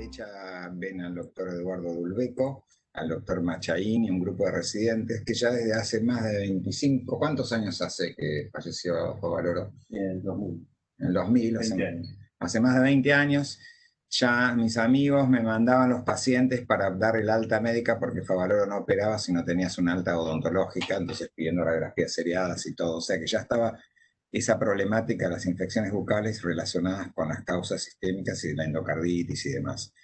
derecha ven al doctor Eduardo Dulbeco, al doctor Machaín y un grupo de residentes que ya desde hace más de 25, ¿cuántos años hace que falleció Favaloro? En el 2000. En el 2000, hace más de 20 años, ya mis amigos me mandaban los pacientes para dar el alta médica porque Favaloro no operaba si no tenías una alta odontológica, entonces pidiendo radiografías seriadas y todo, o sea que ya estaba esa problemática de las infecciones bucales relacionadas con las causas sistémicas y la endocarditis y demás.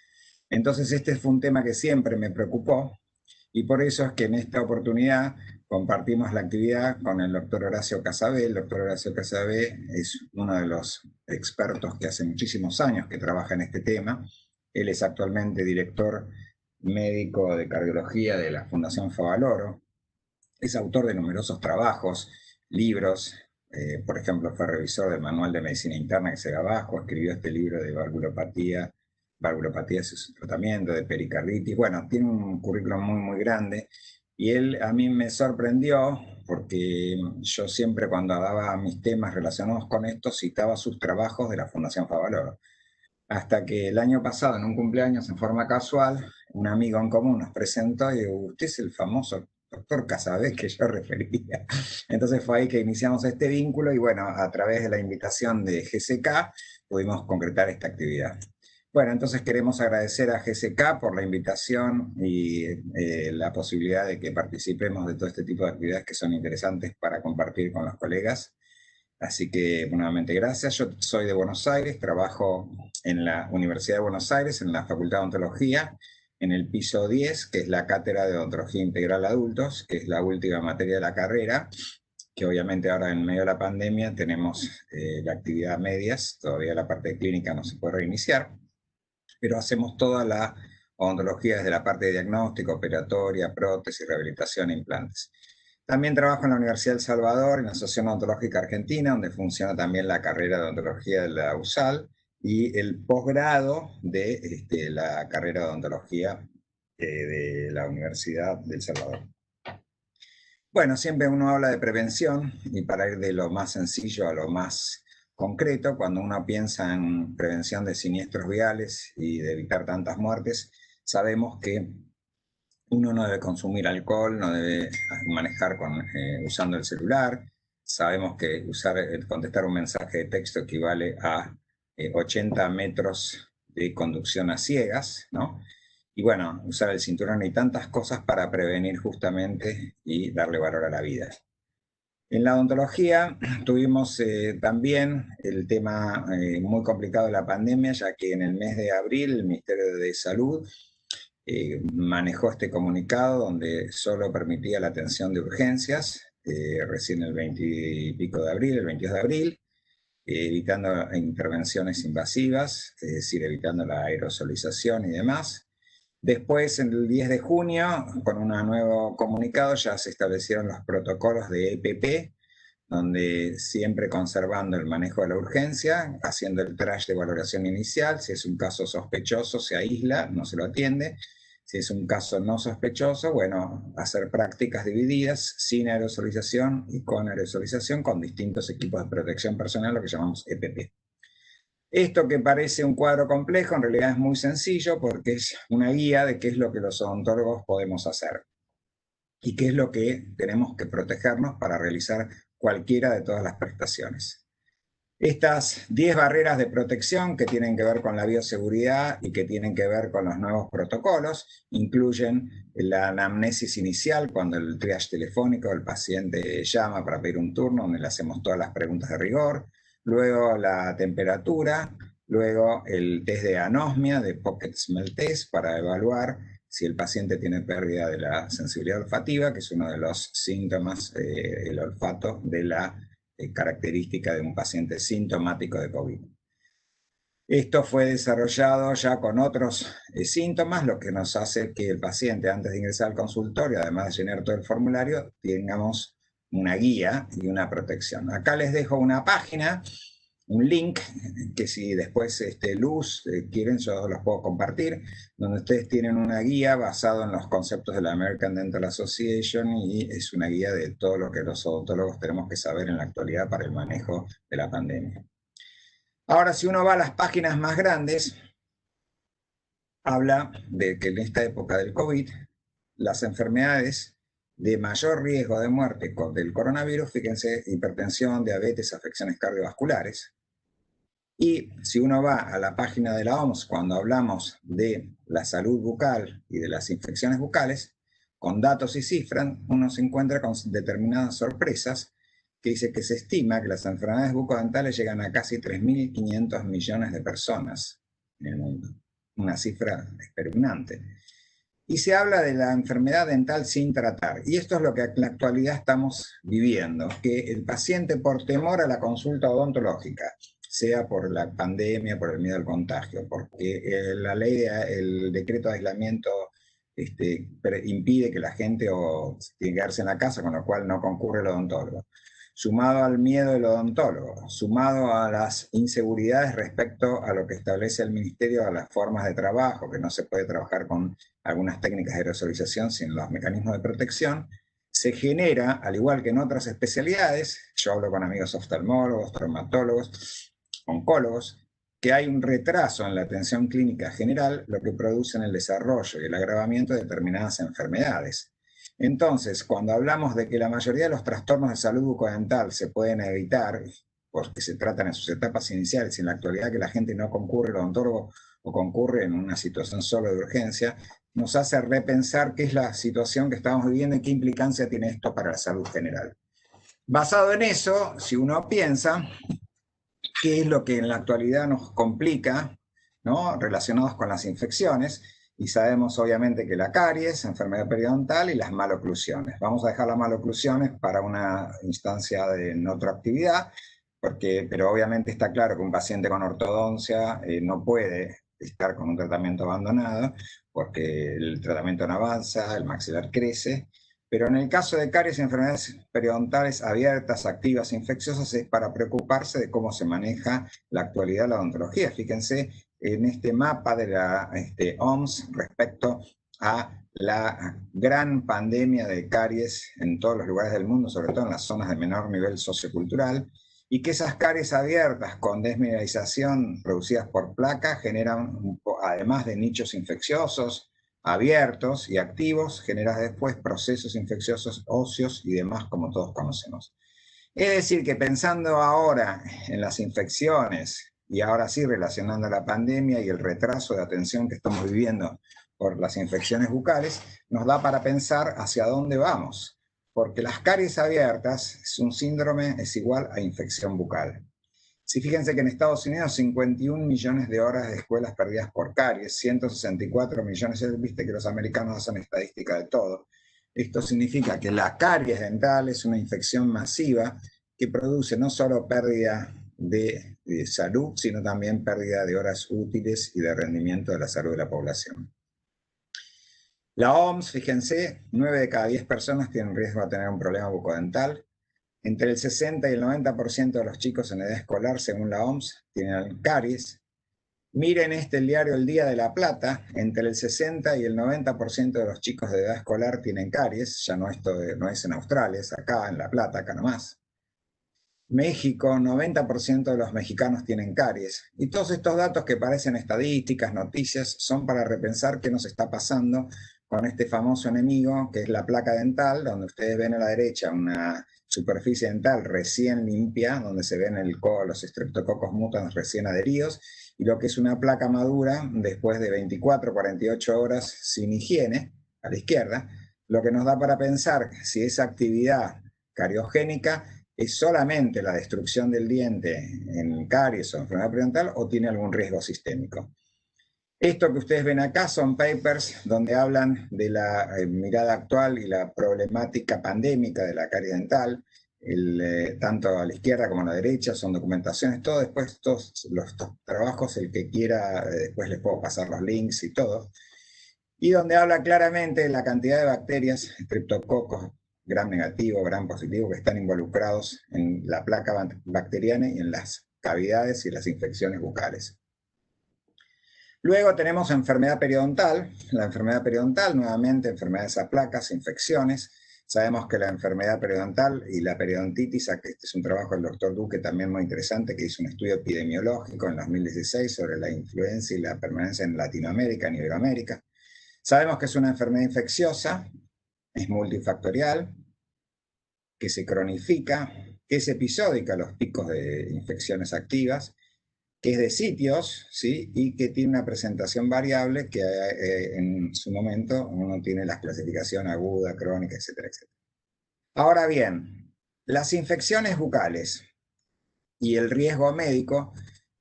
Entonces este fue un tema que siempre me preocupó y por eso es que en esta oportunidad compartimos la actividad con el doctor Horacio Casabé. El doctor Horacio Casabé es uno de los expertos que hace muchísimos años que trabaja en este tema. Él es actualmente director médico de cardiología de la Fundación Favaloro. Es autor de numerosos trabajos, libros. Por ejemplo, fue revisor del Manual de Medicina Interna que se ve abajo, escribió este libro de valvulopatía es su tratamiento, de pericarditis. Bueno, tiene un currículum muy grande y él a mí me sorprendió porque yo siempre cuando daba mis temas relacionados con esto citaba sus trabajos de la Fundación Favaloro. Hasta que el año pasado, en un cumpleaños, en forma casual, un amigo en común nos presentó y dijo, usted es el famoso doctor Casabé que yo refería. Entonces fue ahí que iniciamos este vínculo y bueno, a través de la invitación de GCK pudimos concretar esta actividad. Bueno, entonces queremos agradecer a GCK por la invitación y la posibilidad de que participemos de todo este tipo de actividades que son interesantes para compartir con los colegas. Así que nuevamente gracias. Yo soy de Buenos Aires, trabajo en la Universidad de Buenos Aires, en la Facultad de Odontología, en el piso 10, que es la Cátedra de Odontología Integral Adultos, que es la última materia de la carrera, que obviamente ahora en medio de la pandemia tenemos la actividad a medias, todavía la parte clínica no se puede reiniciar, pero hacemos toda la odontología desde la parte de diagnóstico, operatoria, prótesis, rehabilitación e implantes. También trabajo en la Universidad del Salvador, en la Asociación Odontológica Argentina, donde funciona también la carrera de odontología de la USAL y el posgrado de la carrera de odontología de la Universidad del Salvador. Bueno, siempre uno habla de prevención y para ir de lo más sencillo a lo más concreto, cuando uno piensa en prevención de siniestros viales y de evitar tantas muertes, sabemos que uno no debe consumir alcohol, no debe manejar usando el celular. Sabemos que contestar un mensaje de texto equivale a 80 metros de conducción a ciegas, ¿no? Y bueno, usar el cinturón y tantas cosas para prevenir justamente y darle valor a la vida. En la odontología tuvimos también el tema muy complicado de la pandemia, ya que en el mes de abril el Ministerio de Salud manejó este comunicado donde solo permitía la atención de urgencias, recién el 20 y pico de abril, el 22 de abril, evitando intervenciones invasivas, es decir, evitando la aerosolización y demás. Después, en el 10 de junio, con un nuevo comunicado, ya se establecieron los protocolos de EPP, donde siempre conservando el manejo de la urgencia, haciendo el trash de valoración inicial, si es un caso sospechoso se aísla, no se lo atiende, si es un caso no sospechoso, bueno, hacer prácticas divididas, sin aerosolización y con aerosolización, con distintos equipos de protección personal, lo que llamamos EPP. Esto que parece un cuadro complejo, en realidad es muy sencillo porque es una guía de qué es lo que los odontólogos podemos hacer y qué es lo que tenemos que protegernos para realizar cualquiera de todas las prestaciones. Estas 10 barreras de protección que tienen que ver con la bioseguridad y que tienen que ver con los nuevos protocolos incluyen la anamnesis inicial, cuando el triage telefónico, el paciente llama para pedir un turno, donde le hacemos todas las preguntas de rigor, luego la temperatura, luego el test de anosmia, de Pocket Smell Test, para evaluar si el paciente tiene pérdida de la sensibilidad olfativa, que es uno de los síntomas, el olfato de la característica de un paciente sintomático de COVID. Esto fue desarrollado ya con otros síntomas, lo que nos hace que el paciente, antes de ingresar al consultorio, además de llenar todo el formulario, tengamos una guía y una protección. Acá les dejo una página, un link, que si después Luz quieren, yo los puedo compartir, donde ustedes tienen una guía basada en los conceptos de la American Dental Association y es una guía de todo lo que los odontólogos tenemos que saber en la actualidad para el manejo de la pandemia. Ahora, si uno va a las páginas más grandes, habla de que en esta época del COVID, las enfermedades de mayor riesgo de muerte del coronavirus, fíjense, hipertensión, diabetes, afecciones cardiovasculares. Y si uno va a la página de la OMS, cuando hablamos de la salud bucal y de las infecciones bucales, con datos y cifras, uno se encuentra con determinadas sorpresas, que dice que se estima que las enfermedades bucodentales llegan a casi 3.500 millones de personas en el mundo. Una cifra espeluznante. Y se habla de la enfermedad dental sin tratar. Y esto es lo que en la actualidad estamos viviendo, que el paciente por temor a la consulta odontológica, sea por la pandemia, por el miedo al contagio, porque la ley, el decreto de aislamiento impide que la gente tiene que quedarse en la casa, con lo cual no concurre el odontólogo. Sumado al miedo del odontólogo, sumado a las inseguridades respecto a lo que establece el Ministerio, a las formas de trabajo, que no se puede trabajar con algunas técnicas de aerosolización sin los mecanismos de protección, se genera, al igual que en otras especialidades, yo hablo con amigos oftalmólogos, traumatólogos, oncólogos, que hay un retraso en la atención clínica general, lo que produce en el desarrollo y el agravamiento de determinadas enfermedades. Entonces, cuando hablamos de que la mayoría de los trastornos de salud bucodental se pueden evitar, porque se tratan en sus etapas iniciales y en la actualidad que la gente no concurre al odontólogo o concurre en una situación solo de urgencia, nos hace repensar qué es la situación que estamos viviendo y qué implicancia tiene esto para la salud general. Basado en eso, si uno piensa qué es lo que en la actualidad nos complica, ¿no?, relacionados con las infecciones, y sabemos obviamente que la caries, enfermedad periodontal y las maloclusiones. Vamos a dejar las maloclusiones para una instancia en otra actividad, pero obviamente está claro que un paciente con ortodoncia no puede estar con un tratamiento abandonado, porque el tratamiento no avanza, el maxilar crece, pero en el caso de caries y enfermedades periodontales abiertas, activas, infecciosas, es para preocuparse de cómo se maneja la actualidad de la odontología. Fíjense en este mapa de la OMS respecto a la gran pandemia de caries en todos los lugares del mundo, sobre todo en las zonas de menor nivel sociocultural, y que esas caries abiertas con desmineralización producidas por placa generan, además de nichos infecciosos abiertos y activos, generan después procesos infecciosos óseos y demás, como todos conocemos. Es decir, que pensando ahora en las infecciones, y ahora sí relacionando la pandemia y el retraso de atención que estamos viviendo por las infecciones bucales, nos da para pensar hacia dónde vamos, porque las caries abiertas es un síndrome, es igual a infección bucal. Si fíjense que en Estados Unidos 51 millones de horas de escuelas perdidas por caries, 164 millones, viste que los americanos hacen estadística de todo. Esto significa que la caries dental es una infección masiva que produce no solo pérdida de salud, sino también pérdida de horas útiles y de rendimiento de la salud de la población. La OMS, fíjense, 9 de cada 10 personas tienen riesgo de tener un problema bucodental. Entre el 60 y el 90% de los chicos en edad escolar, según la OMS, tienen caries. Miren el diario El Día de la Plata, entre el 60 y el 90% de los chicos de edad escolar tienen caries, ya no es en Australia, es acá en La Plata, acá nomás. México, 90% de los mexicanos tienen caries. Y todos estos datos que parecen estadísticas, noticias, son para repensar qué nos está pasando con este famoso enemigo, que es la placa dental, donde ustedes ven a la derecha una superficie dental recién limpia, donde se ven los streptococos mutans recién adheridos, y lo que es una placa madura después de 24, 48 horas sin higiene, a la izquierda, lo que nos da para pensar si esa actividad cariogénica es solamente la destrucción del diente en caries o enfermedad periodontal o tiene algún riesgo sistémico. Esto que ustedes ven acá son papers donde hablan de la mirada actual y la problemática pandémica de la caries dental, tanto a la izquierda como a la derecha, son documentaciones, todo después, todos los trabajos, el que quiera, después les puedo pasar los links y todo, y donde habla claramente de la cantidad de bacterias, estreptococos, gram negativo, gram positivo, que están involucrados en la placa bacteriana y en las cavidades y las infecciones bucales. Luego tenemos enfermedad periodontal. La enfermedad periodontal, nuevamente, enfermedades a placas, infecciones. Sabemos que la enfermedad periodontal y la periodontitis, este es un trabajo del doctor Duque también muy interesante, que hizo un estudio epidemiológico en 2016 sobre la influencia y la permanencia en Latinoamérica, en Iberoamérica. Sabemos que es una enfermedad infecciosa, es multifactorial, que se cronifica, que es episódica los picos de infecciones activas, que es de sitios, ¿sí? Y que tiene una presentación variable que en su momento uno tiene la clasificación aguda, crónica, etcétera, etcétera. Ahora bien, las infecciones bucales y el riesgo médico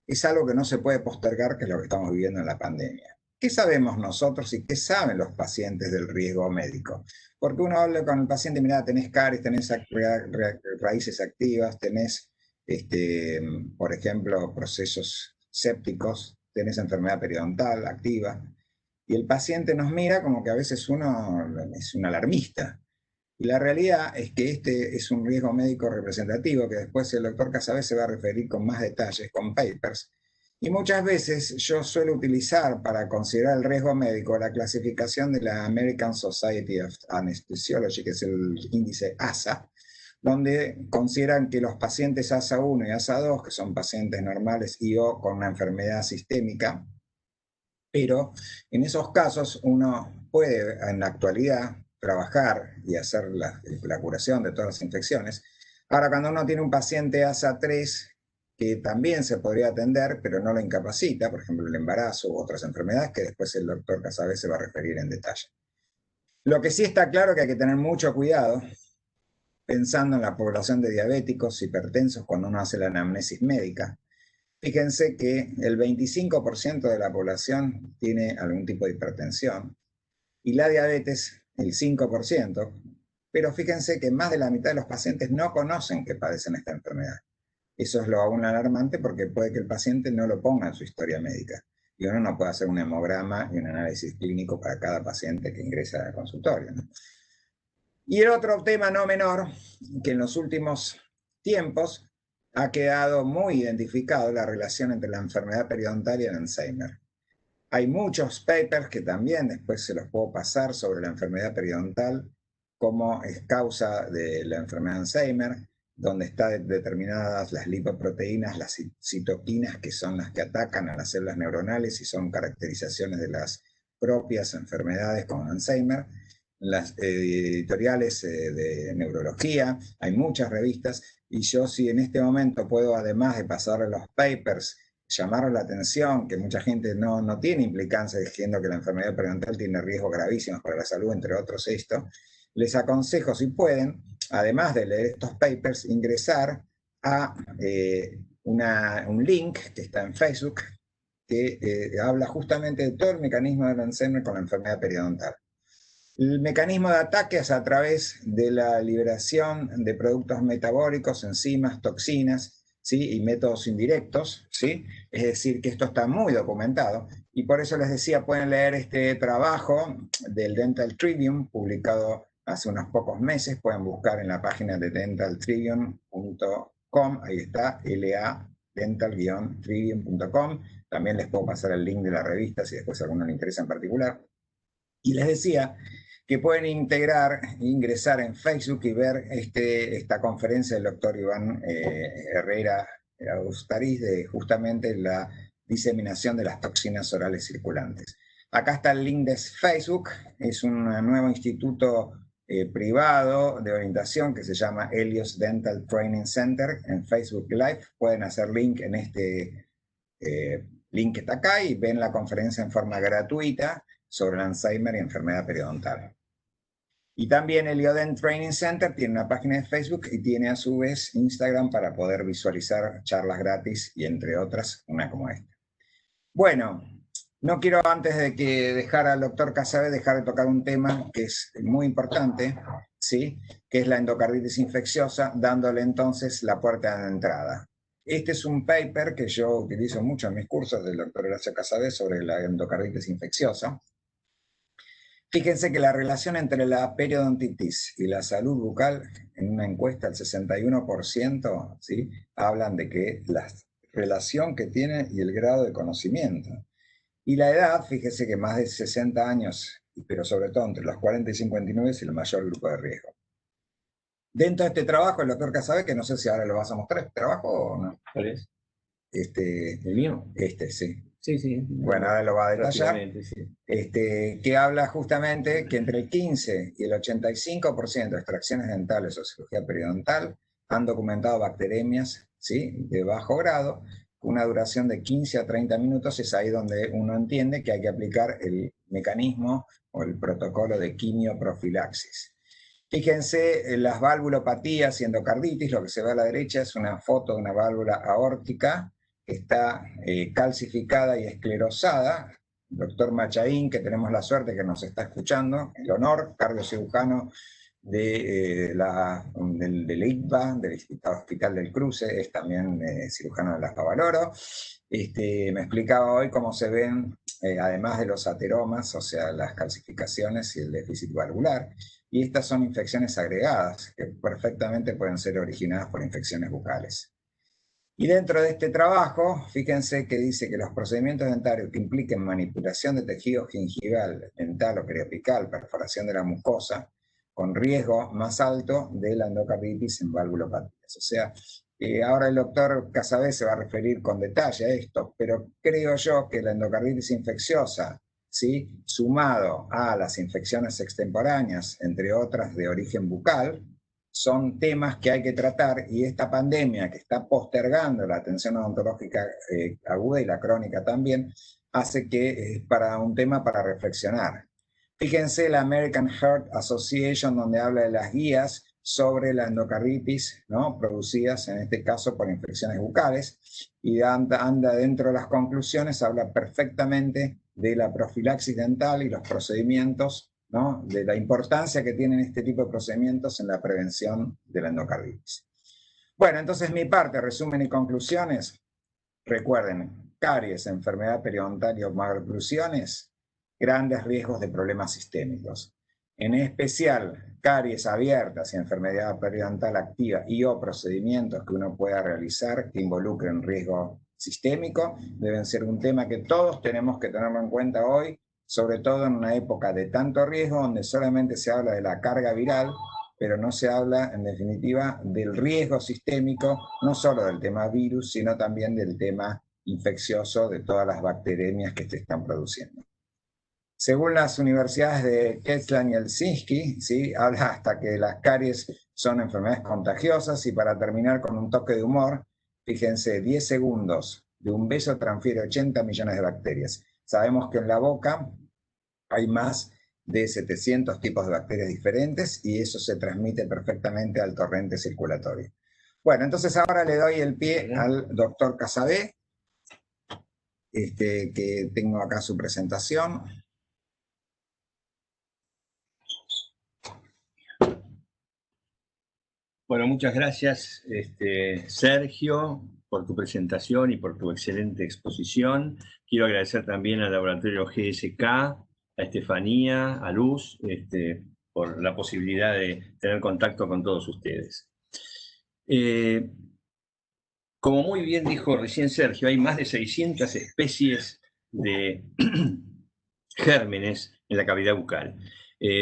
es algo que no se puede postergar, que es lo que estamos viviendo en la pandemia. ¿Qué sabemos nosotros y qué saben los pacientes del riesgo médico? Porque uno habla con el paciente, mira, tenés caries, tenés raíces activas, tenés, por ejemplo, procesos sépticos, tenés enfermedad periodontal activa, y el paciente nos mira como que a veces uno es un alarmista. Y la realidad es que este es un riesgo médico representativo, que después el doctor Casabé se va a referir con más detalles, con papers. Y muchas veces yo suelo utilizar para considerar el riesgo médico la clasificación de la American Society of Anesthesiology, que es el índice ASA, donde consideran que los pacientes ASA 1 y ASA 2, que son pacientes normales y o con una enfermedad sistémica, pero en esos casos uno puede en la actualidad trabajar y hacer la curación de todas las infecciones. Ahora, cuando uno tiene un paciente ASA 3 que también se podría atender, pero no lo incapacita, por ejemplo, el embarazo u otras enfermedades, que después el doctor Casabé se va a referir en detalle. Lo que sí está claro que hay que tener mucho cuidado pensando en la población de diabéticos, hipertensos, cuando uno hace la anamnesis médica. Fíjense que el 25% de la población tiene algún tipo de hipertensión y la diabetes el 5%, pero fíjense que más de la mitad de los pacientes no conocen que padecen esta enfermedad. Eso es lo aún alarmante porque puede que el paciente no lo ponga en su historia médica y uno no puede hacer un hemograma y un análisis clínico para cada paciente que ingresa al consultorio, ¿no? Y el otro tema no menor, que en los últimos tiempos ha quedado muy identificado la relación entre la enfermedad periodontal y el Alzheimer. Hay muchos papers que también después se los puedo pasar sobre la enfermedad periodontal, cómo es causa de la enfermedad de Alzheimer, donde están determinadas las lipoproteínas, las citoquinas, que son las que atacan a las células neuronales y son caracterizaciones de las propias enfermedades con Alzheimer. Las editoriales de neurología, hay muchas revistas, y yo si en este momento puedo, además de pasarle los papers, llamar la atención, que mucha gente no tiene implicancia diciendo que la enfermedad periodontal tiene riesgos gravísimos para la salud, entre otros esto, les aconsejo, si pueden, además de leer estos papers, ingresar a un link que está en Facebook, que habla justamente de todo el mecanismo del Alzheimer con la enfermedad periodontal. El mecanismo de ataque es a través de la liberación de productos metabólicos, enzimas, toxinas, ¿sí? Y métodos indirectos, ¿sí? Es decir, que esto está muy documentado. Y por eso les decía, pueden leer este trabajo del Dental Tribune, publicado hace unos pocos meses. Pueden buscar en la página de dentaltribune.com, ahí está, dental-tribune.com. También les puedo pasar el link de la revista si después a alguno le interesa en particular. Y les decía que pueden ingresar en Facebook y ver esta conferencia del doctor Iván Herrera Austariz de justamente la diseminación de las toxinas orales circulantes. Acá está el link de Facebook, es un nuevo instituto privado de orientación que se llama Helios Dental Training Center en Facebook Live. Pueden hacer link en este link que está acá y ven la conferencia en forma gratuita sobre el Alzheimer y enfermedad periodontal. Y también el Iodent Training Center tiene una página de Facebook y tiene a su vez Instagram para poder visualizar charlas gratis y entre otras una como esta. Bueno, no quiero antes de que dejar al doctor Casabé dejar de tocar un tema que es muy importante, ¿sí? Que es la endocarditis infecciosa, dándole entonces la puerta de entrada. Este es un paper que yo utilizo mucho en mis cursos del doctor Horacio Casabé sobre la endocarditis infecciosa. Fíjense que la relación entre la periodontitis y la salud bucal, en una encuesta el 61%, ¿sí? Hablan de que la relación que tiene y el grado de conocimiento. Y la edad, fíjese que más de 60 años, pero sobre todo entre los 40 y 59 es el mayor grupo de riesgo. Dentro de este trabajo, el doctor Casabe, que no sé si ahora lo vas a mostrar, ¿este trabajo o no? ¿Cuál es? ¿El mío? Sí. Sí, sí. Bueno, ahora lo va a detallar. Sí. Que habla justamente que entre el 15 y el 85% de extracciones dentales o cirugía periodontal han documentado bacteremias, ¿sí?, de bajo grado, con una duración de 15 a 30 minutos. Es ahí donde uno entiende que hay que aplicar el mecanismo o el protocolo de quimioprofilaxis. Fíjense, las valvulopatías y endocarditis, lo que se ve a la derecha es una foto de una válvula aórtica que está calcificada y esclerosada. Doctor Machaín, que tenemos la suerte que nos está escuchando, el honor, cardiocirujano del ICBA, del Hospital del Cruce, es también cirujano de las Favaloro. Me explicaba hoy cómo se ven, además de los ateromas, o sea, las calcificaciones y el déficit valvular. Y estas son infecciones agregadas que perfectamente pueden ser originadas por infecciones bucales. Y dentro de este trabajo, fíjense que dice que los procedimientos dentarios que impliquen manipulación de tejido gingival, dental o perioapical, perforación de la mucosa, con riesgo más alto de la endocarditis en valvulopatías. O sea, ahora el doctor Casabe se va a referir con detalle a esto, pero creo yo que la endocarditis infecciosa, ¿sí?, sumado a las infecciones extemporáneas, entre otras de origen bucal, son temas que hay que tratar, y esta pandemia que está postergando la atención odontológica aguda y la crónica también, hace que es para un tema para reflexionar. Fíjense la American Heart Association, donde habla de las guías sobre la endocarditis, ¿no?, producidas en este caso por infecciones bucales, y anda dentro de las conclusiones, habla perfectamente de la profilaxis dental y los procedimientos, ¿no?, de la importancia que tienen este tipo de procedimientos en la prevención de la endocarditis. Bueno, entonces mi parte, resumen y conclusiones. Recuerden, caries, enfermedad periodontal y maloclusiones, grandes riesgos de problemas sistémicos. En especial, caries abiertas y enfermedad periodontal activa y o procedimientos que uno pueda realizar que involucren riesgo sistémico deben ser un tema que todos tenemos que tenerlo en cuenta hoy, sobre todo en una época de tanto riesgo donde solamente se habla de la carga viral, pero no se habla, en definitiva, del riesgo sistémico, no solo del tema virus, sino también del tema infeccioso de todas las bacteremias que se están produciendo. Según las universidades de Queensland y Helsinki, ¿sí?, habla hasta que las caries son enfermedades contagiosas. Y para terminar con un toque de humor, fíjense, 10 segundos de un beso transfiere 80 millones de bacterias. Sabemos que en la boca hay más de 700 tipos de bacterias diferentes y eso se transmite perfectamente al torrente circulatorio. Bueno, entonces ahora le doy el pie al doctor Casabe, que tengo acá su presentación. Bueno, muchas gracias, Sergio, por tu presentación y por tu excelente exposición. Quiero agradecer también al laboratorio GSK, a Estefanía, a Luz, por la posibilidad de tener contacto con todos ustedes. Como muy bien dijo recién Sergio, hay más de 600 especies de gérmenes en la cavidad bucal.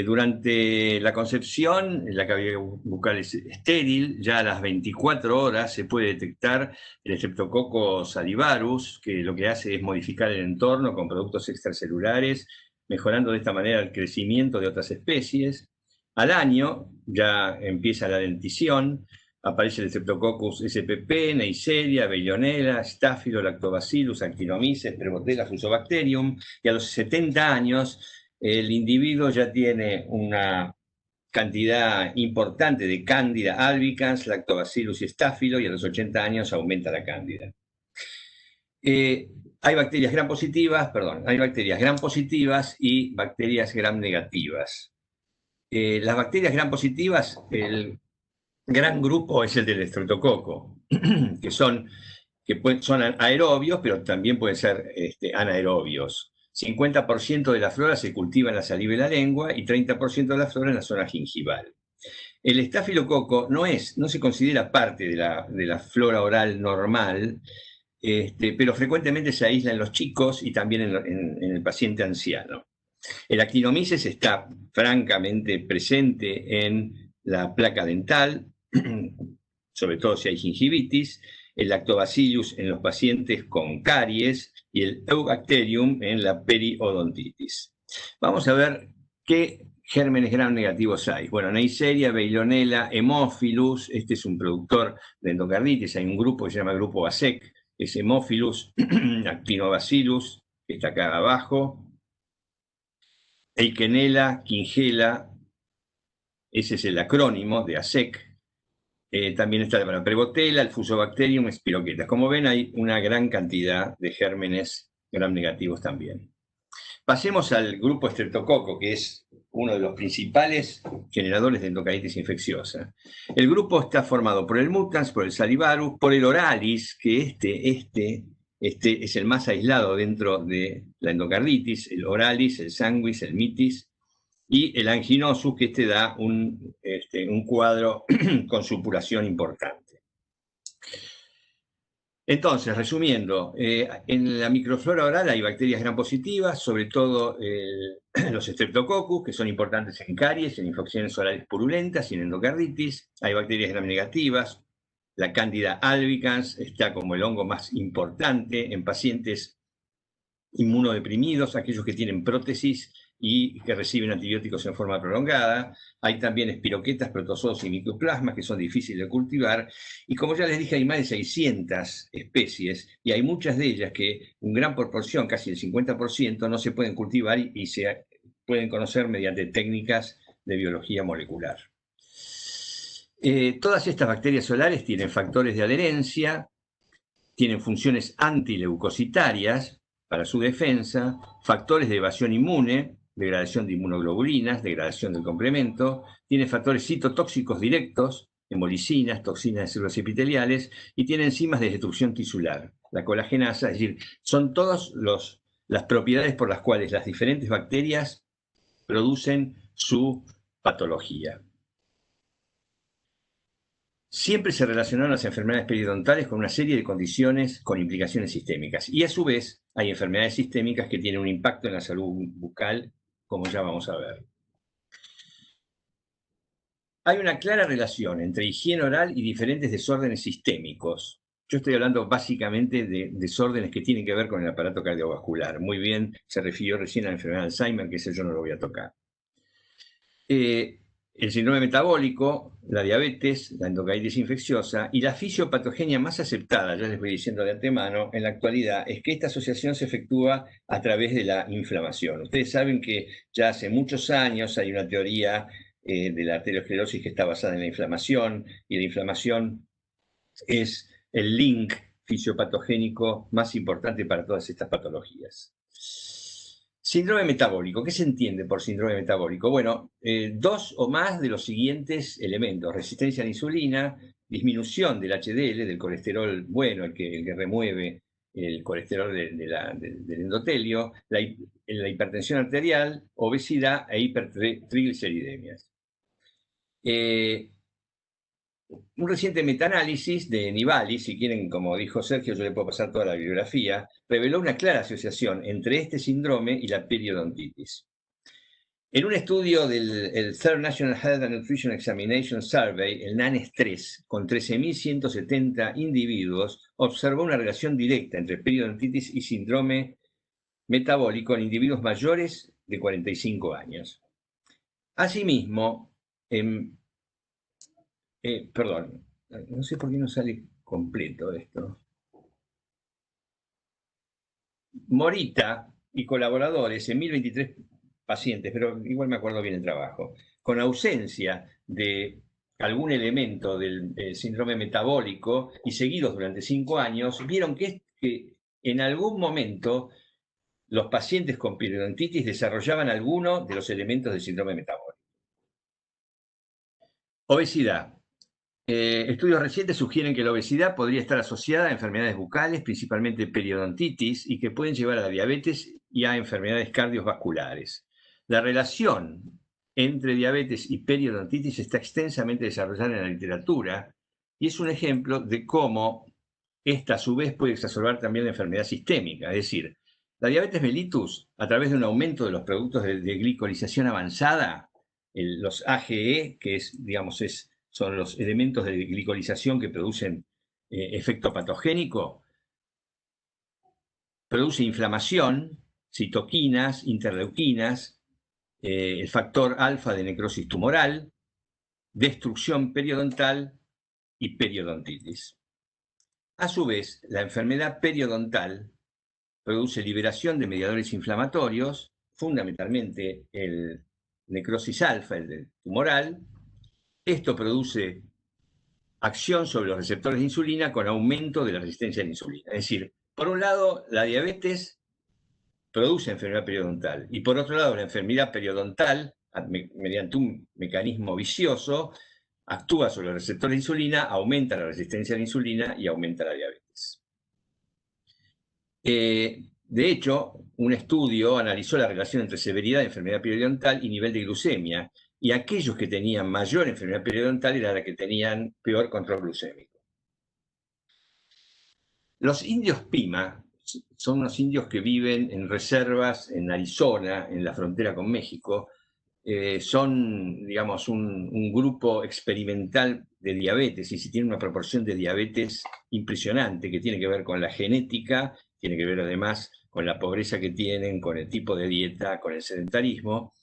Durante la concepción, la cavidad bucal es estéril. Ya a las 24 horas se puede detectar el Streptococcus salivarus, que lo que hace es modificar el entorno con productos extracelulares, mejorando de esta manera el crecimiento de otras especies. Al año ya empieza la dentición. Aparece el Streptococcus spp, Neisseria, Veillonella, Staphylo, Lactobacillus, Actinomyces, Prevotella, Fusobacterium, y a los 70 años el individuo ya tiene una cantidad importante de Candida albicans, Lactobacillus y Staphylo, y a los 80 años aumenta la Candida. Hay bacterias gram positivas y bacterias gram negativas. Las bacterias gram positivas, el gran grupo es el del estreptococo, que son aerobios, pero también pueden ser anaerobios. 50% de la flora se cultiva en la saliva y la lengua y 30% de la flora en la zona gingival. El estafilococo no se considera parte de la flora oral normal, pero frecuentemente se aísla en los chicos y también en el paciente anciano. El Actinomyces está francamente presente en la placa dental, sobre todo si hay gingivitis, el lactobacillus en los pacientes con caries y el Eubacterium en la periodontitis. Vamos a ver qué gérmenes gram negativos hay. Bueno, Neisseria, Veillonella, Haemophilus, este es un productor de endocarditis, hay un grupo que se llama grupo ASEC, es Haemophilus, Actinobacillus, que está acá abajo, Eikenella, Kingella, ese es el acrónimo de ASEC. También está la Prevotella, el Fusobacterium, Spirochetas. Como ven, hay una gran cantidad de gérmenes gram negativos también. Pasemos al grupo Streptococo, que es uno de los principales generadores de endocarditis infecciosa. El grupo está formado por el mutans, por el salivarus, por el oralis, que este es el más aislado dentro de la endocarditis, el oralis, el sanguis, el mitis, y el anginosus, que da un cuadro con supuración importante. Entonces, resumiendo, en la microflora oral hay bacterias gram positivas, sobre todo los Streptococcus, que son importantes en caries, en infecciones orales purulentas y en endocarditis. Hay bacterias gram negativas. La Candida albicans está como el hongo más importante en pacientes inmunodeprimidos, aquellos que tienen prótesis y que reciben antibióticos en forma prolongada. Hay también espiroquetas, protozoos y micoplasmas que son difíciles de cultivar. Y como ya les dije, hay más de 600 especies y hay muchas de ellas que una gran proporción, casi el 50%, no se pueden cultivar y se pueden conocer mediante técnicas de biología molecular. Todas estas bacterias solares tienen factores de adherencia, tienen funciones antileucocitarias para su defensa, factores de evasión inmune, degradación de inmunoglobulinas, degradación del complemento, tiene factores citotóxicos directos, hemolicinas, toxinas de células epiteliales, y tiene enzimas de destrucción tisular, la colagenasa, es decir, son todas las propiedades por las cuales las diferentes bacterias producen su patología. Siempre se relacionaron las enfermedades periodontales con una serie de condiciones con implicaciones sistémicas. Y a su vez hay enfermedades sistémicas que tienen un impacto en la salud bucal, como ya vamos a ver. Hay una clara relación entre higiene oral y diferentes desórdenes sistémicos. Yo estoy hablando básicamente de desórdenes que tienen que ver con el aparato cardiovascular. Muy bien, se refirió recién a la enfermedad de Alzheimer, que ese yo no lo voy a tocar. El síndrome metabólico, la diabetes, la endocarditis infecciosa y la fisiopatogenia más aceptada, ya les voy diciendo de antemano, en la actualidad es que esta asociación se efectúa a través de la inflamación. Ustedes saben que ya hace muchos años hay una teoría de la arteriosclerosis que está basada en la inflamación, y la inflamación es el link fisiopatogénico más importante para todas estas patologías. Síndrome metabólico. ¿Qué se entiende por síndrome metabólico? Bueno, dos o más de los siguientes elementos: resistencia a la insulina, disminución del HDL, del colesterol bueno, el que remueve el colesterol del endotelio, la hipertensión arterial, obesidad e hipertrigliceridemias. Un reciente metaanálisis de Nivalis, si quieren, como dijo Sergio, yo le puedo pasar toda la bibliografía, reveló una clara asociación entre este síndrome y la periodontitis. En un estudio del Third National Health and Nutrition Examination Survey, el NANES-3, con 13.170 individuos, observó una relación directa entre periodontitis y síndrome metabólico en individuos mayores de 45 años. Asimismo, perdón, no sé por qué no sale completo esto. Morita y colaboradores en 1023 pacientes, pero igual me acuerdo bien el trabajo, con ausencia de algún elemento del síndrome metabólico y seguidos durante 5 años, vieron que en algún momento los pacientes con periodontitis desarrollaban alguno de los elementos del síndrome metabólico. Obesidad. Estudios recientes sugieren que la obesidad podría estar asociada a enfermedades bucales, principalmente periodontitis, y que pueden llevar a la diabetes y a enfermedades cardiovasculares. La relación entre diabetes y periodontitis está extensamente desarrollada en la literatura y es un ejemplo de cómo esta a su vez puede exacerbar también la enfermedad sistémica. Es decir, la diabetes mellitus, a través de un aumento de los productos de glicolización avanzada, los AGE, que digamos, son los elementos de glicolización que producen efecto patogénico, produce inflamación, citoquinas, interleuquinas, el factor alfa de necrosis tumoral, destrucción periodontal y periodontitis. A su vez, la enfermedad periodontal produce liberación de mediadores inflamatorios, fundamentalmente el necrosis alfa, el tumoral. Esto produce acción sobre los receptores de insulina con aumento de la resistencia a la insulina. Es decir, por un lado, la diabetes produce enfermedad periodontal y por otro lado, la enfermedad periodontal, mediante un mecanismo vicioso, actúa sobre los receptores de insulina, aumenta la resistencia a la insulina y aumenta la diabetes. De hecho, un estudio analizó la relación entre severidad de enfermedad periodontal y nivel de glucemia, y aquellos que tenían mayor enfermedad periodontal eran los que tenían peor control glucémico. Los indios Pima son unos indios que viven en reservas en Arizona, en la frontera con México. Son, digamos, un grupo experimental de diabetes, y si tienen una proporción de diabetes impresionante que tiene que ver con la genética, tiene que ver además con la pobreza que tienen, con el tipo de dieta, con el sedentarismo.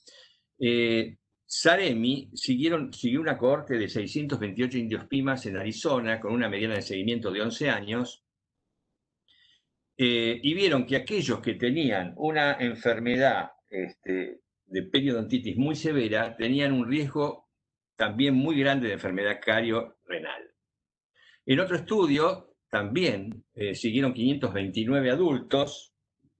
Saremi siguió una cohorte de 628 indios Pimas en Arizona con una mediana de seguimiento de 11 años, y vieron que aquellos que tenían una enfermedad de periodontitis muy severa tenían un riesgo también muy grande de enfermedad cario-renal. En otro estudio también siguieron 529 adultos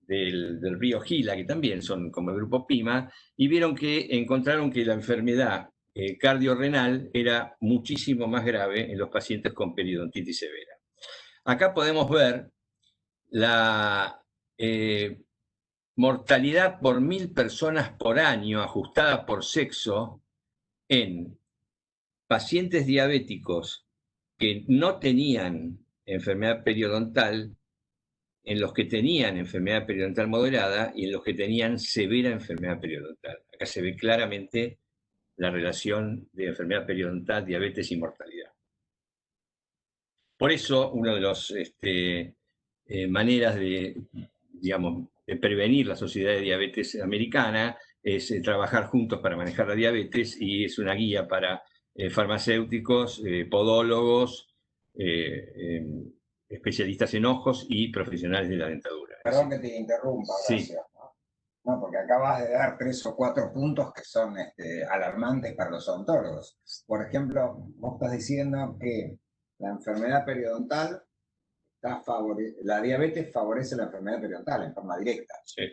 del río Gila, que también son como el grupo Pima, y encontraron que la enfermedad cardiorrenal era muchísimo más grave en los pacientes con periodontitis severa. Acá podemos ver la mortalidad por 1000 personas por año ajustada por sexo en pacientes diabéticos que no tenían enfermedad periodontal, en los que tenían enfermedad periodontal moderada y en los que tenían severa enfermedad periodontal. Acá se ve claramente la relación de enfermedad periodontal, diabetes y mortalidad. Por eso, una de las maneras de prevenir la Sociedad de Diabetes Americana es trabajar juntos para manejar la diabetes, y es una guía para farmacéuticos, podólogos, especialistas en ojos y profesionales de la dentadura. Perdón que te interrumpa, Horacio. Sí. No, porque acabas de dar 3 o 4 puntos que son alarmantes para los odontólogos. Por ejemplo, vos estás diciendo que la enfermedad periodontal, la diabetes favorece la enfermedad periodontal en forma directa. Sí.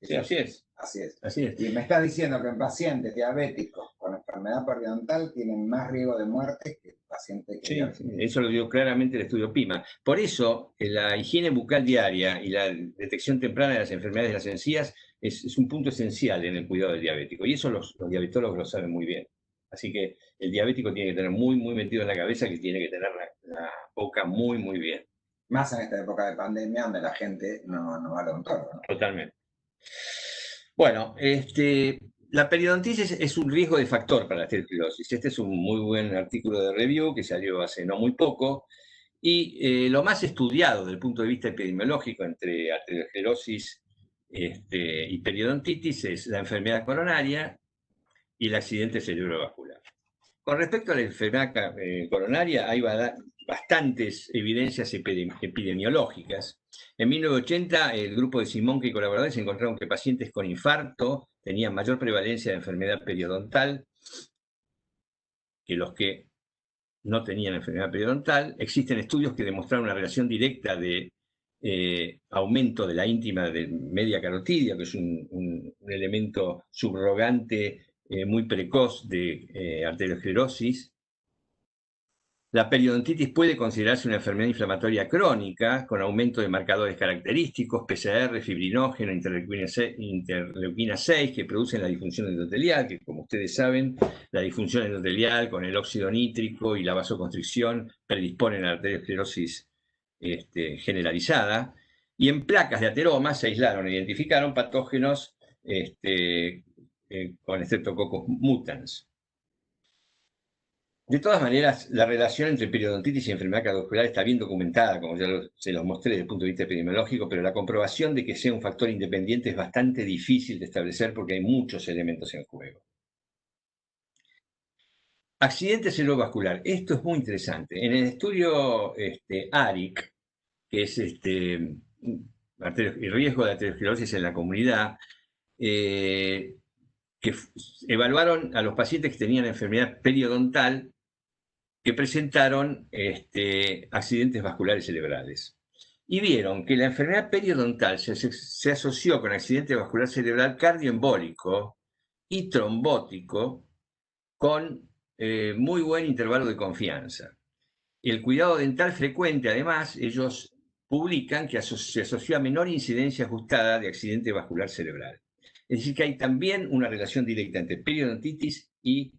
Sí, así es. Así es. Y me estás diciendo que en pacientes diabéticos con enfermedad periodontal tienen más riesgo de muerte que pacientes que... Sí, eso lo dio claramente el estudio Pima. Por eso, la higiene bucal diaria y la detección temprana de las enfermedades de las encías es un punto esencial en el cuidado del diabético. Y eso los diabetólogos lo saben muy bien. Así que el diabético tiene que tener muy, muy metido en la cabeza que tiene que tener la boca muy, muy bien. Más en esta época de pandemia donde la gente no va al odontólogo, ¿no? Totalmente. Bueno, la periodontitis es un riesgo de factor para la arteriosclerosis. Este es un muy buen artículo de review que salió hace no muy poco, y lo más estudiado desde el punto de vista epidemiológico entre arteriosclerosis y periodontitis es la enfermedad coronaria y el accidente cerebrovascular. Con respecto a la enfermedad coronaria, hay bastantes evidencias epidemiológicas. En 1980, el grupo de Simonke y colaboradores encontraron que pacientes con infarto tenían mayor prevalencia de enfermedad periodontal que los que no tenían enfermedad periodontal. Existen estudios que demostraron una relación directa de aumento de la íntima de media carotidia, que es un elemento subrogante muy precoz de arteriosclerosis. La periodontitis puede considerarse una enfermedad inflamatoria crónica con aumento de marcadores característicos, PCR, fibrinógeno, interleuquina 6, que producen la disfunción endotelial, que como ustedes saben, la disfunción endotelial con el óxido nítrico y la vasoconstricción predisponen a la arteriosclerosis generalizada. Y en placas de ateroma se aislaron e identificaron patógenos con Streptococcus mutans. De todas maneras, la relación entre periodontitis y enfermedad cardiovascular está bien documentada, como ya se los mostré desde el punto de vista epidemiológico, pero la comprobación de que sea un factor independiente es bastante difícil de establecer porque hay muchos elementos en juego. Accidente cerebrovascular. Esto es muy interesante. En el estudio ARIC, que es el riesgo de aterosclerosis en la comunidad, que evaluaron a los pacientes que tenían enfermedad periodontal que presentaron accidentes vasculares cerebrales. Y vieron que la enfermedad periodontal se asoció con accidente vascular cerebral cardioembólico y trombótico con muy buen intervalo de confianza. El cuidado dental frecuente, además, ellos publican que se asoció a menor incidencia ajustada de accidente vascular cerebral. Es decir, que hay también una relación directa entre periodontitis y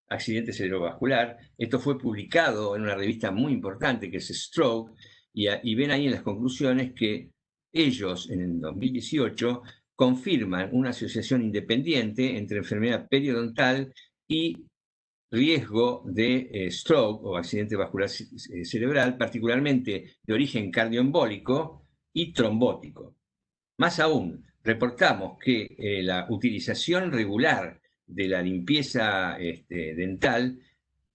accidente cerebrovascular. Esto fue publicado en una revista muy importante que es Stroke, y ven ahí en las conclusiones que ellos en el 2018 confirman una asociación independiente entre enfermedad periodontal y riesgo de stroke o accidente vascular cerebral, particularmente de origen cardioembólico y trombótico. Más aún, reportamos que la utilización regular de la limpieza dental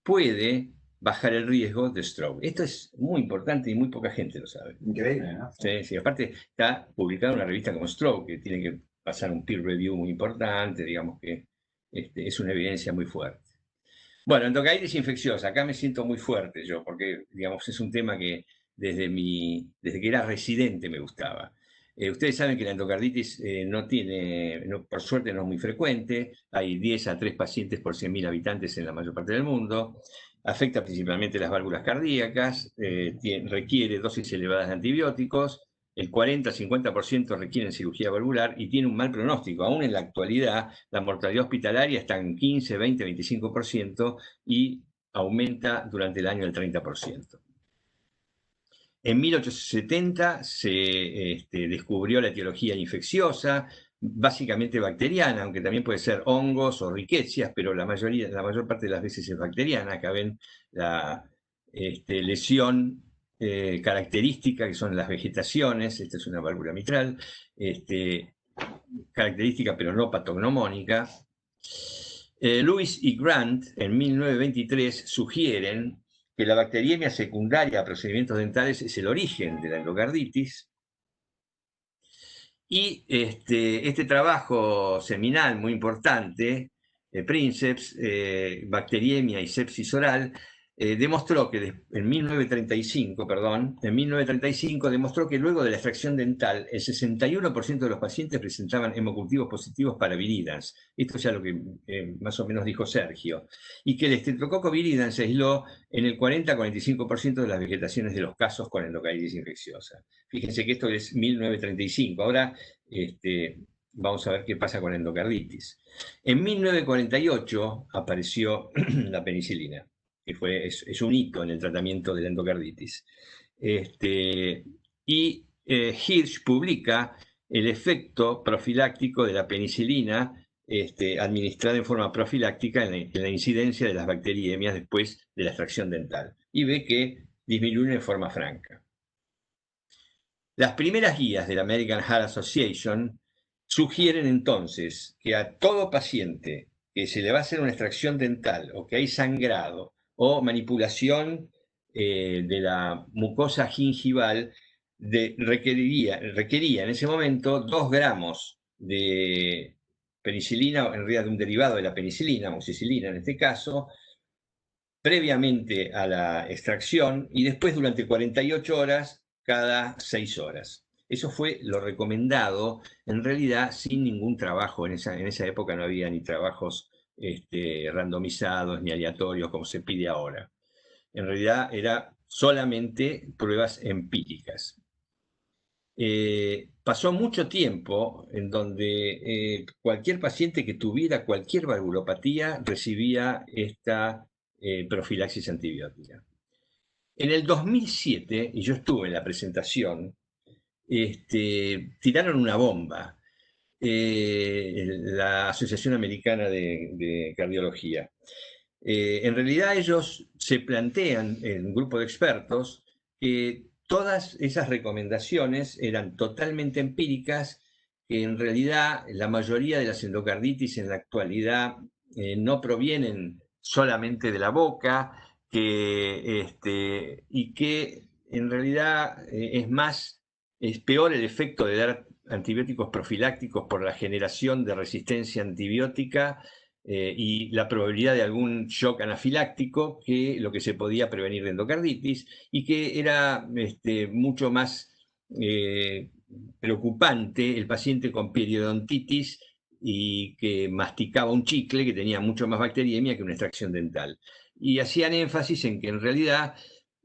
puede bajar el riesgo de stroke. Esto es muy importante y muy poca gente lo sabe. Increíble, ¿no? Sí, sí. Aparte está publicado en una revista como Stroke, que tiene que pasar un peer review muy importante, digamos que es una evidencia muy fuerte. Bueno, endocarditis infecciosa, acá me siento muy fuerte yo, porque digamos, es un tema que desde que era residente me gustaba. Ustedes saben que la endocarditis por suerte no es muy frecuente, hay 10 a 3 pacientes por 100.000 habitantes en la mayor parte del mundo, afecta principalmente las válvulas cardíacas, requiere dosis elevadas de antibióticos, el 40-50% requieren cirugía valvular y tiene un mal pronóstico. Aún en la actualidad, la mortalidad hospitalaria está en 15, 20, 25% y aumenta durante el año el 30%. En 1870 se descubrió la etiología infecciosa, básicamente bacteriana, aunque también puede ser hongos o riquecias, pero la mayor parte de las veces es bacteriana. Acá ven la lesión característica, que son las vegetaciones. Esta es una válvula mitral, característica pero no patognomónica. Lewis y Grant en 1923 sugieren que la bacteriemia secundaria a procedimientos dentales es el origen de la endocarditis. Y este trabajo seminal muy importante, Princeps, bacteriemia y sepsis oral, demostró que en 1935 demostró que luego de la extracción dental, el 61% de los pacientes presentaban hemocultivos positivos para viridans. Esto ya lo que más o menos dijo Sergio. Y que el Streptococcus viridans se aisló en el 40-45% de las vegetaciones de los casos con endocarditis infecciosa. Fíjense que esto es 1935. Ahora vamos a ver qué pasa con la endocarditis. En 1948 apareció la penicilina, que es un hito en el tratamiento de la endocarditis. Hirsch publica el efecto profiláctico de la penicilina administrada en forma profiláctica en la incidencia de las bacteriemias después de la extracción dental, y ve que disminuye en forma franca. Las primeras guías de la American Heart Association sugieren entonces que a todo paciente que se le va a hacer una extracción dental o que hay sangrado o manipulación de la mucosa gingival, requería en ese momento 2 gramos de penicilina, en realidad de un derivado de la penicilina, amoxicilina en este caso, previamente a la extracción y después durante 48 horas cada 6 horas. Eso fue lo recomendado, en realidad sin ningún trabajo. En esa época no había ni trabajos randomizados ni aleatorios como se pide ahora. En realidad era solamente pruebas empíricas. Pasó mucho tiempo en donde cualquier paciente que tuviera cualquier valvulopatía recibía esta profilaxis antibiótica. En el 2007, y yo estuve en la presentación, tiraron una bomba. la Asociación Americana de Cardiología. En realidad ellos se plantean, en un grupo de expertos, que todas esas recomendaciones eran totalmente empíricas, que en realidad la mayoría de las endocarditis en la actualidad no provienen solamente de la boca, y que en realidad es peor el efecto de dar antibióticos profilácticos por la generación de resistencia antibiótica y la probabilidad de algún shock anafiláctico que lo que se podía prevenir de endocarditis, y que era mucho más preocupante el paciente con periodontitis y que masticaba un chicle que tenía mucho más bacteriemia que una extracción dental. Y hacían énfasis en que en realidad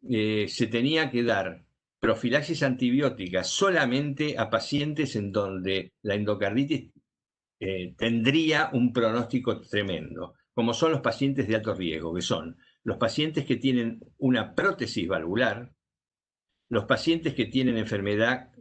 se tenía que dar profilaxis antibiótica solamente a pacientes en donde la endocarditis tendría un pronóstico tremendo, como son los pacientes de alto riesgo, que son los pacientes que tienen una prótesis valvular, los pacientes que tienen enfermedad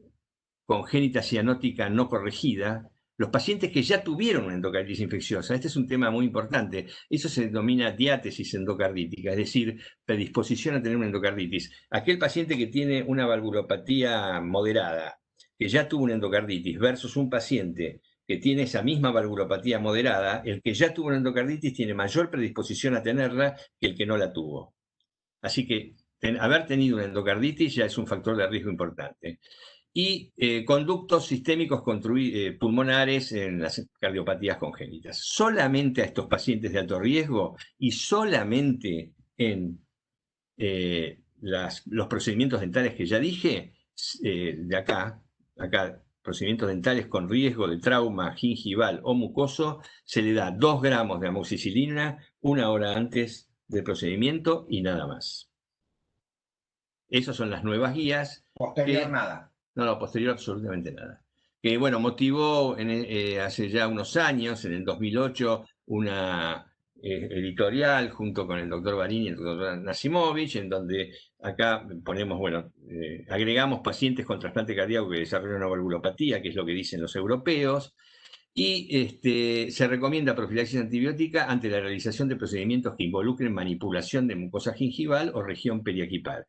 congénita cianótica no corregida, los pacientes que ya tuvieron una endocarditis infecciosa. Este es un tema muy importante. Eso se denomina diátesis endocardítica, es decir, predisposición a tener una endocarditis. Aquel paciente que tiene una valvulopatía moderada, que ya tuvo una endocarditis, versus un paciente que tiene esa misma valvulopatía moderada, el que ya tuvo una endocarditis tiene mayor predisposición a tenerla que el que no la tuvo. Así que haber tenido una endocarditis ya es un factor de riesgo importante. Y conductos sistémicos pulmonares en las cardiopatías congénitas. Solamente a estos pacientes de alto riesgo y solamente en los procedimientos dentales que ya dije, de acá, procedimientos dentales con riesgo de trauma gingival o mucoso, se le da 2 gramos de amoxicilina 1 hora antes del procedimiento y nada más. Esas son las nuevas guías. Posterior nada. No, posterior absolutamente nada. Que bueno, motivó hace ya unos años, en el 2008, una editorial junto con el doctor Barini y el doctor Nasimovich, en donde acá ponemos, bueno, agregamos pacientes con trasplante cardíaco que desarrollan una valvulopatía, que es lo que dicen los europeos, y se recomienda profilaxis antibiótica ante la realización de procedimientos que involucren manipulación de mucosa gingival o región periapical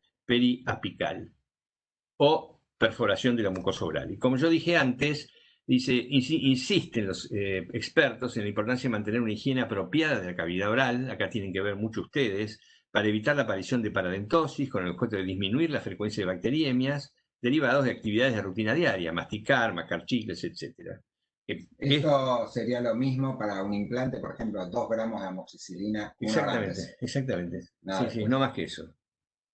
o perforación de la mucosa oral. Y como yo dije antes, insisten los expertos en la importancia de mantener una higiene apropiada de la cavidad oral, acá tienen que ver mucho ustedes, para evitar la aparición de paradentosis con el objeto de disminuir la frecuencia de bacteriemias derivados de actividades de rutina diaria, masticar, mascar chicles, etc. Esto sería lo mismo para un implante, por ejemplo, 2 gramos de amoxicilina. Exactamente. Sí, no más que eso.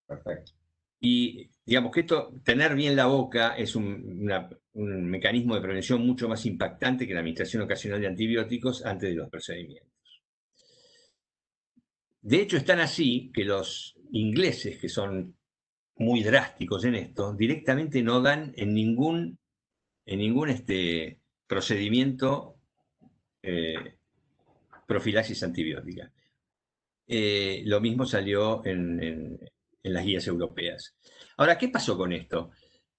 Perfecto. Y digamos que tener bien la boca es un mecanismo de prevención mucho más impactante que la administración ocasional de antibióticos antes de los procedimientos. De hecho, es tan así que los ingleses, que son muy drásticos en esto, directamente no dan en ningún procedimiento profilaxis antibiótica. Lo mismo salió en las guías europeas. Ahora, ¿qué pasó con esto?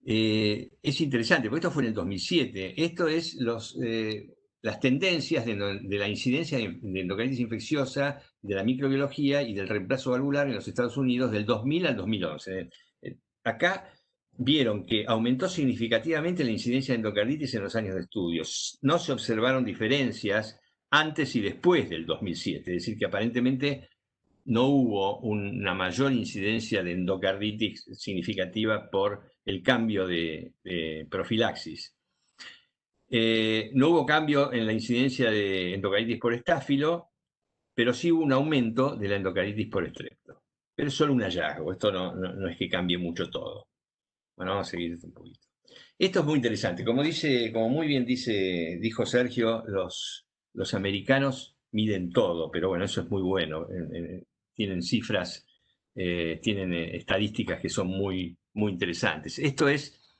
Es interesante, porque esto fue en el 2007. Esto es las tendencias de la incidencia de endocarditis infecciosa, de la microbiología y del reemplazo valvular en los Estados Unidos del 2000 al 2011. Acá vieron que aumentó significativamente la incidencia de endocarditis en los años de estudios. No se observaron diferencias antes y después del 2007, es decir, que aparentemente no hubo una mayor incidencia de endocarditis significativa por el cambio de profilaxis. No hubo cambio en la incidencia de endocarditis por estáfilo, pero sí hubo un aumento de la endocarditis por estrepto. Pero es solo un hallazgo, esto no es que cambie mucho todo. Bueno, vamos a seguir un poquito. Esto es muy interesante. Como muy bien dijo Sergio, los americanos miden todo, pero bueno, eso es muy bueno. Tienen cifras, tienen estadísticas que son muy, muy interesantes. Esto es,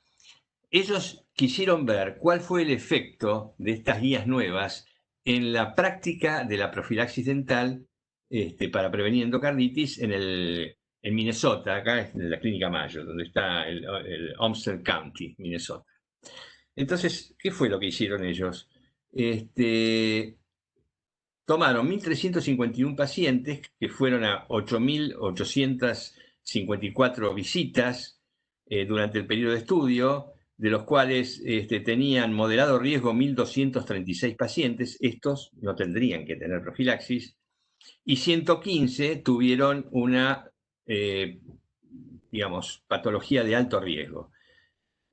ellos quisieron ver cuál fue el efecto de estas guías nuevas en la práctica de la profilaxis dental para prevenir endocarditis en Minnesota, acá en la Clínica Mayo, donde está el Olmsted County, Minnesota. Entonces, ¿qué fue lo que hicieron ellos? Tomaron 1.351 pacientes, que fueron a 8.854 visitas durante el periodo de estudio, de los cuales tenían moderado riesgo 1.236 pacientes. Estos no tendrían que tener profilaxis, y 115 tuvieron una, digamos, patología de alto riesgo.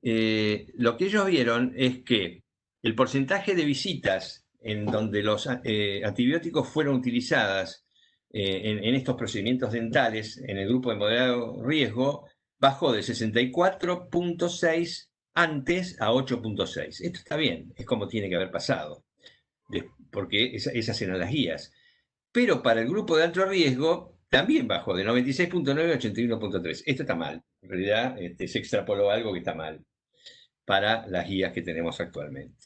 Lo que ellos vieron es que el porcentaje de visitas en donde los antibióticos fueron utilizadas en estos procedimientos dentales en el grupo de moderado riesgo bajó de 64.6 antes a 8.6. Esto está bien, es como tiene que haber pasado, porque esas eran las guías. Pero para el grupo de alto riesgo también bajó de 96.9 a 81.3. Esto está mal. En realidad se extrapoló algo que está mal para las guías que tenemos actualmente.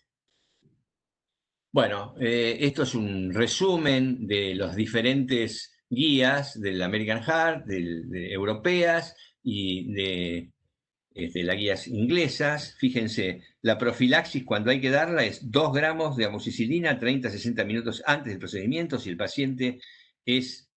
Bueno, esto es un resumen de las diferentes guías del American Heart, de europeas y de las guías inglesas. Fíjense, la profilaxis cuando hay que darla es 2 gramos de amoxicilina 30 a 60 minutos antes del procedimiento. Si el paciente es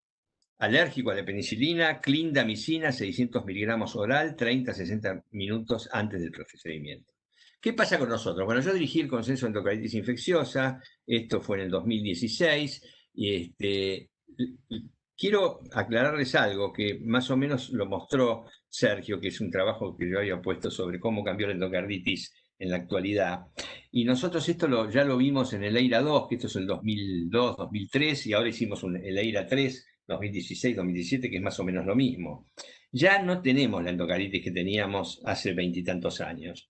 alérgico a la penicilina, clindamicina 600 miligramos oral 30 a 60 minutos antes del procedimiento. ¿Qué pasa con nosotros? Bueno, yo dirigí el consenso de endocarditis infecciosa, esto fue en el 2016, y quiero aclararles algo que más o menos lo mostró Sergio, que es un trabajo que yo había puesto sobre cómo cambió la endocarditis en la actualidad. Y nosotros esto ya lo vimos en el EIRA 2, que esto es el 2002, 2003, y ahora hicimos el EIRA 3, 2016, 2017, que es más o menos lo mismo. Ya no tenemos la endocarditis que teníamos hace 20 y tantos años.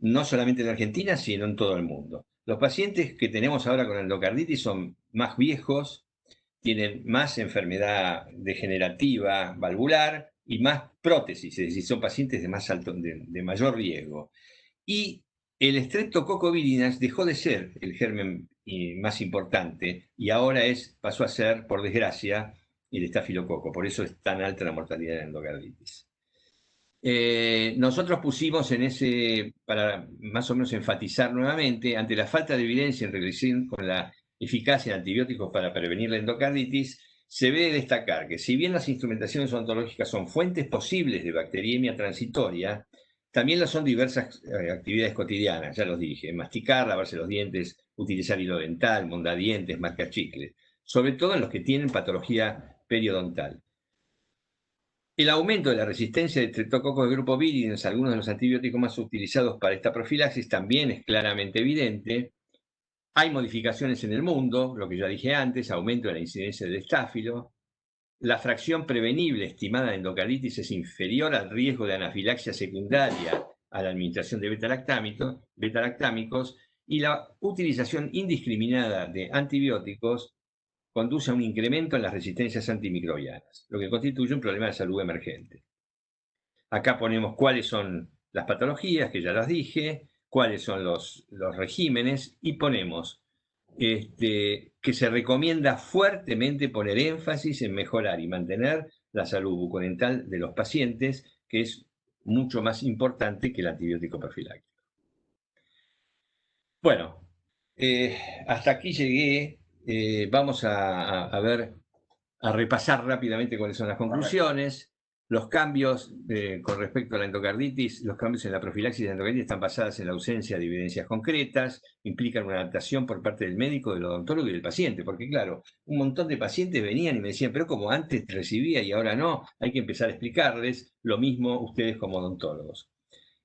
No solamente en Argentina, sino en todo el mundo. Los pacientes que tenemos ahora con endocarditis son más viejos, tienen más enfermedad degenerativa valvular y más prótesis, es decir, son pacientes de mayor riesgo. Y el Streptococcus viridans dejó de ser el germen más importante y ahora pasó a ser, por desgracia, el estafilococo. Por eso es tan alta la mortalidad de endocarditis. Nosotros pusimos para más o menos enfatizar nuevamente, ante la falta de evidencia en relación con la eficacia de antibióticos para prevenir la endocarditis, se debe destacar que si bien las instrumentaciones odontológicas son fuentes posibles de bacteriemia transitoria, también lo son diversas actividades cotidianas, ya los dije, masticar, lavarse los dientes, utilizar hilo dental, mondadientes, marcar chicles, sobre todo en los que tienen patología periodontal. El aumento de la resistencia de Streptococcus del grupo viridans, algunos de los antibióticos más utilizados para esta profilaxis, también es claramente evidente. Hay modificaciones en el mundo, lo que ya dije antes, aumento de la incidencia del estáfilo. La fracción prevenible estimada de endocarditis es inferior al riesgo de anafilaxia secundaria a la administración de beta-lactámicos, y la utilización indiscriminada de antibióticos conduce a un incremento en las resistencias antimicrobianas, lo que constituye un problema de salud emergente. Acá ponemos cuáles son las patologías, que ya las dije, cuáles son los regímenes, y ponemos que se recomienda fuertemente poner énfasis en mejorar y mantener la salud bucodental de los pacientes, que es mucho más importante que el antibiótico profiláctico. Bueno, hasta aquí llegué. Vamos a repasar rápidamente cuáles son las conclusiones. Los cambios con respecto a la endocarditis, los cambios en la profilaxis de endocarditis están basadas en la ausencia de evidencias concretas, implican una adaptación por parte del médico, del odontólogo y del paciente, porque claro, un montón de pacientes venían y me decían, pero como antes recibía y ahora no, hay que empezar a explicarles lo mismo ustedes como odontólogos.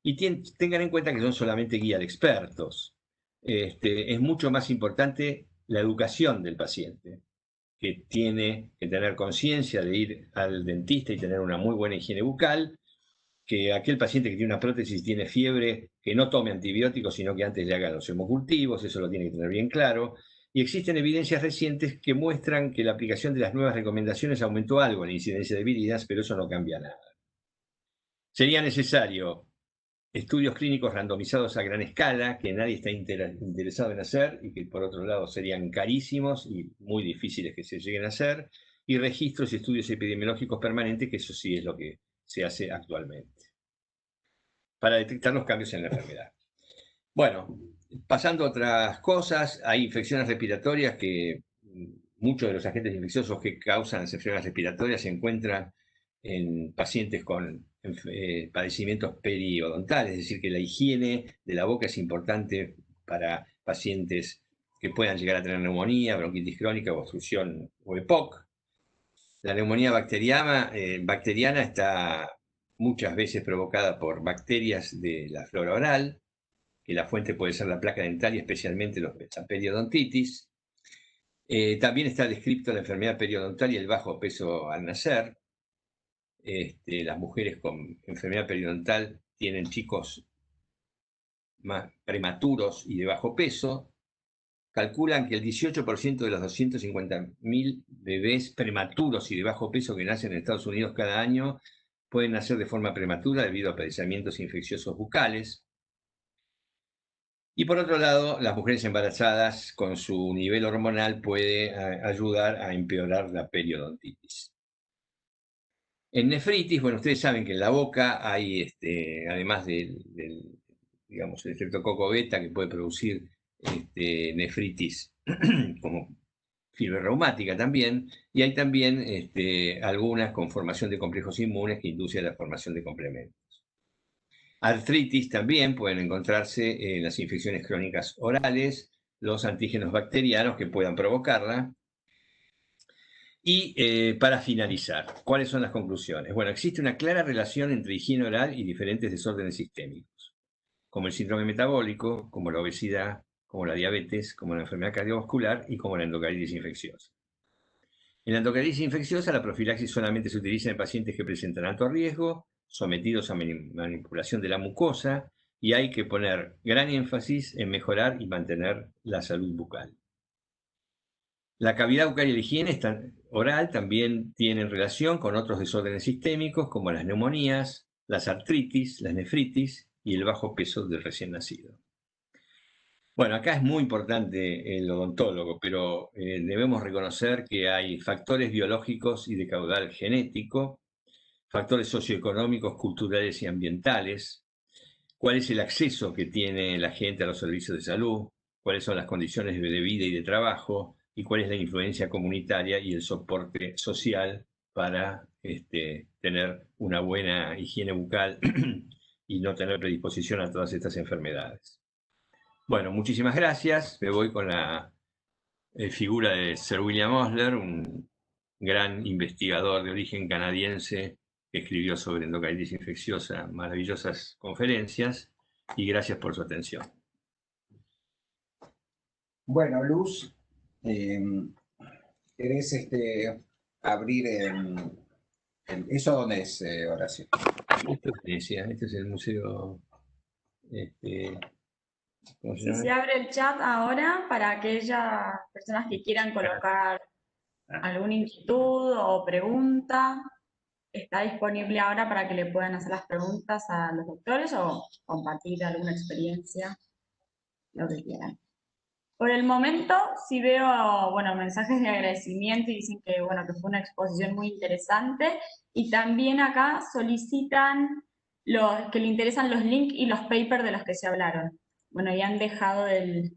Y tengan en cuenta que son solamente guía de expertos. Es mucho más importante la educación del paciente, que tiene que tener conciencia de ir al dentista y tener una muy buena higiene bucal, que aquel paciente que tiene una prótesis y tiene fiebre, que no tome antibióticos, sino que antes le haga los hemocultivos, eso lo tiene que tener bien claro. Y existen evidencias recientes que muestran que la aplicación de las nuevas recomendaciones aumentó algo en la incidencia de viridas, pero eso no cambia nada. Sería necesario estudios clínicos randomizados a gran escala, que nadie está interesado en hacer y que por otro lado serían carísimos y muy difíciles que se lleguen a hacer, y registros y estudios epidemiológicos permanentes, que eso sí es lo que se hace actualmente, para detectar los cambios en la enfermedad. Bueno, Pasando a otras cosas, hay infecciones respiratorias que muchos de los agentes infecciosos que causan las enfermedades respiratorias se encuentran en pacientes con padecimientos periodontales, es decir, que la higiene de la boca es importante para pacientes que puedan llegar a tener neumonía, bronquitis crónica, obstrucción o EPOC. La neumonía bacteriana está muchas veces provocada por bacterias de la flora oral, que la fuente puede ser la placa dental y especialmente la periodontitis. También está descrito la enfermedad periodontal y el bajo peso al nacer. Las mujeres con enfermedad periodontal tienen chicos más prematuros y de bajo peso. Calculan que el 18% de los 250.000 bebés prematuros y de bajo peso que nacen en Estados Unidos cada año pueden nacer de forma prematura debido a padecimientos infecciosos bucales. Y por otro lado, las mujeres embarazadas con su nivel hormonal puede ayudar a empeorar la periodontitis. En nefritis, bueno, ustedes saben que en la boca hay, además del digamos, el estreptococo beta que puede producir nefritis como fiebre reumática también, y hay también algunas con formación de complejos inmunes que inducen a la formación de complementos. Artritis también pueden encontrarse en las infecciones crónicas orales, los antígenos bacterianos que puedan provocarla. Y para finalizar, ¿cuáles son las conclusiones? Bueno, existe una clara relación entre higiene oral y diferentes desórdenes sistémicos, como el síndrome metabólico, como la obesidad, como la diabetes, como la enfermedad cardiovascular y como la endocarditis infecciosa. En la endocarditis infecciosa, la profilaxis solamente se utiliza en pacientes que presentan alto riesgo, sometidos a manipulación de la mucosa, y hay que poner gran énfasis en mejorar y mantener la salud bucal. La cavidad bucal y la higiene oral también tienen relación con otros desórdenes sistémicos como las neumonías, las artritis, las nefritis y el bajo peso del recién nacido. Bueno, acá es muy importante el odontólogo, pero debemos reconocer que hay factores biológicos y de caudal genético, factores socioeconómicos, culturales y ambientales, cuál es el acceso que tiene la gente a los servicios de salud, cuáles son las condiciones de vida y de trabajo, y cuál es la influencia comunitaria y el soporte social para tener una buena higiene bucal y no tener predisposición a todas estas enfermedades. Bueno, muchísimas gracias. Me voy con la figura de Sir William Osler, un gran investigador de origen canadiense que escribió sobre endocarditis infecciosa, maravillosas conferencias, y gracias por su atención. Bueno, Luz, ¿querés abrir ¿eso dónde es, Horacio? Esto es Venecia, este es el museo. Si se abre el chat ahora para aquellas personas que quieran colocar alguna inquietud o pregunta, está disponible ahora para que le puedan hacer las preguntas a los doctores o compartir alguna experiencia, lo que quieran. Por el momento sí veo, bueno, mensajes de agradecimiento y dicen que, bueno, que fue una exposición muy interesante, y también acá solicitan que le interesan los links y los papers de los que se hablaron. Bueno, ya han dejado el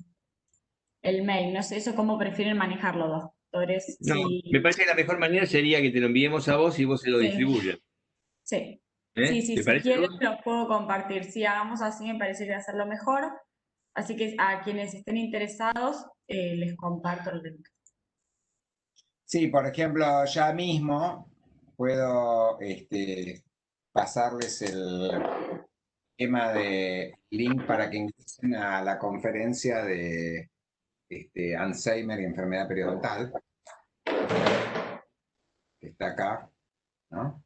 mail, no sé eso cómo prefieren manejarlo, doctores. No, si... me parece que la mejor manera sería que te lo enviemos a vos y vos se lo distribuyas. Sí. Sí, Si quieren los puedo compartir. Si hagamos así, me parece que va a ser lo mejor. Así que a quienes estén interesados, les comparto el link. Sí, por ejemplo, ya mismo puedo pasarles el tema de link para que ingresen a la conferencia de Alzheimer y enfermedad periodontal, que está acá, ¿no?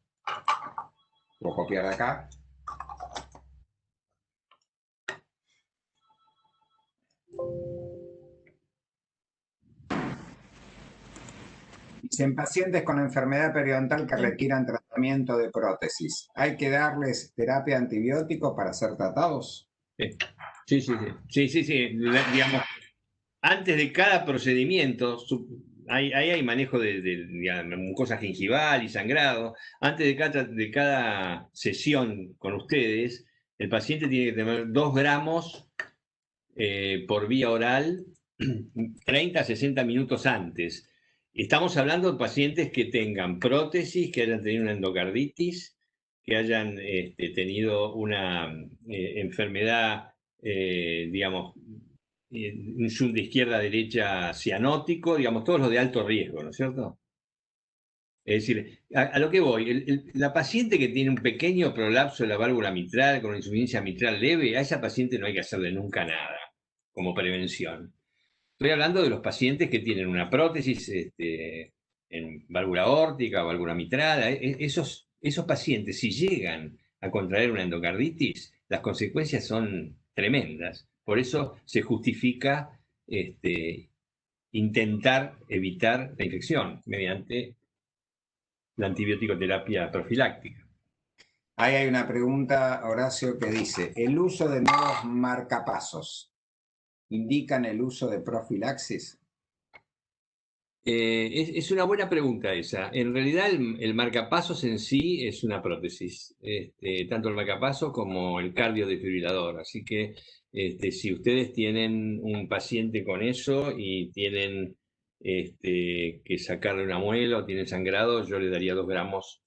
Puedo copiar de acá. En pacientes con enfermedad periodontal que requieran tratamiento de prótesis, ¿hay que darles terapia antibiótico para ser tratados? Sí. Digamos, antes de cada procedimiento, ahí hay manejo de mucosa gingival y sangrado. Antes de cada sesión con ustedes, el paciente tiene que tener 2 gramos por vía oral 30 a 60 minutos antes. Estamos hablando de pacientes que tengan prótesis, que hayan tenido una endocarditis, que hayan tenido una enfermedad, digamos, un zoom de izquierda a derecha cianótico, digamos, todos los de alto riesgo, ¿no es cierto? Es decir, a lo que voy, la paciente que tiene un pequeño prolapso de la válvula mitral con una insuficiencia mitral leve, a esa paciente no hay que hacerle nunca nada como prevención. Estoy hablando de los pacientes que tienen una prótesis en válvula aórtica, válvula mitral. Esos pacientes, si llegan a contraer una endocarditis, las consecuencias son tremendas. Por eso se justifica intentar evitar la infección mediante la antibiótico-terapia profiláctica. Ahí hay una pregunta, Horacio, que dice, ¿el uso de nuevos marcapasos indican el uso de profilaxis? Es una buena pregunta esa. En realidad el marcapasos en sí es una prótesis, tanto el marcapaso como el cardiodefibrilador. Así que si ustedes tienen un paciente con eso y tienen que sacarle una muela o tienen sangrado, yo le daría 2 gramos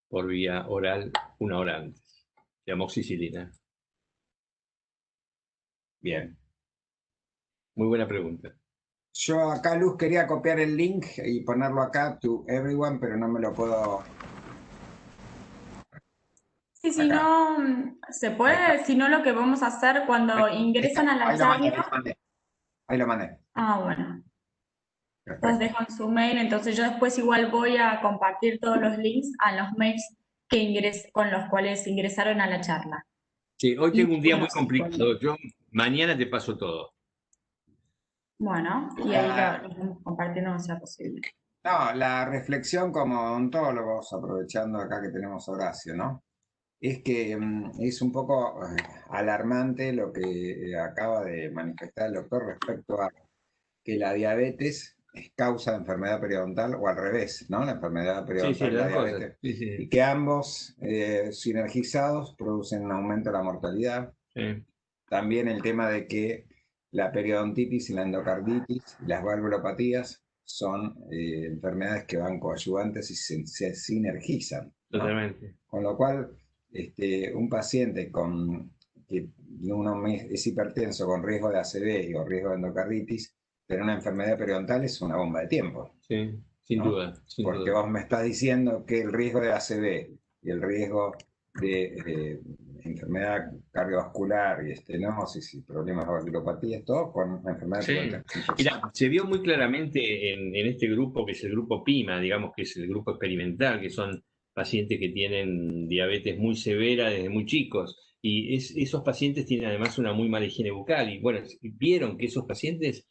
por vía oral 1 hora antes de amoxicilina. Bien. Muy buena pregunta. Yo acá, Luz, quería copiar el link y ponerlo acá, to everyone, pero no me lo puedo... Sí, si no, se puede, si no lo que vamos a hacer cuando ingresan a la charla... Ahí lo mandé. Ah, bueno. Entonces dejan su mail, entonces yo después igual voy a compartir todos los links a los mails con los cuales ingresaron a la charla. Sí, hoy tengo un día muy complicado. Yo mañana te paso todo. Bueno, y ahí lo vamos compartiendo no sea posible. No, la reflexión como odontólogos, aprovechando acá que tenemos a Horacio, ¿no? Es que es un poco alarmante lo que acaba de manifestar el doctor respecto a que la diabetes es causa de enfermedad periodontal o al revés, ¿no? La enfermedad periodontal y la diabetes. Sí. Y que ambos sinergizados producen un aumento de la mortalidad. Sí. También el tema de que la periodontitis y la endocarditis y las valvulopatías son enfermedades que van coadyuvantes y se sinergizan, ¿no? Totalmente. Con lo cual, un paciente que uno es hipertenso con riesgo de ACV o riesgo de endocarditis, tener una enfermedad periodontal es una bomba de tiempo. Sí, sin duda. Porque vos me estás diciendo que el riesgo de ACV y el riesgo de enfermedad cardiovascular y estenosis y problemas de valvulopatías, todo con enfermedad periodontal. Mira, se vio muy claramente en este grupo, que es el grupo PIMA, digamos que es el grupo experimental, que son pacientes que tienen diabetes muy severa desde muy chicos. Y esos pacientes tienen además una muy mala higiene bucal. Y bueno, vieron que esos pacientes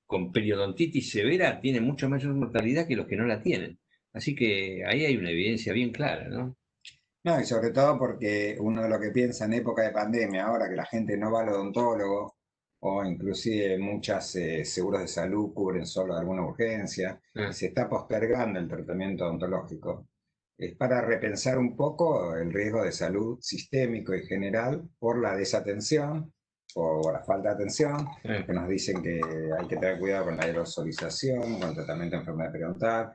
con periodontitis severa tienen mucha mayor mortalidad que los que no la tienen. Así que ahí hay una evidencia bien clara, ¿no? No, y sobre todo porque uno de lo que piensa en época de pandemia, ahora que la gente no va al odontólogo, o inclusive muchas seguros de salud cubren solo alguna urgencia, y se está postergando el tratamiento odontológico, es para repensar un poco el riesgo de salud sistémico y general por la desatención o la falta de atención, que nos dicen que hay que tener cuidado con la aerosolización, con el tratamiento de enfermedad periodontal.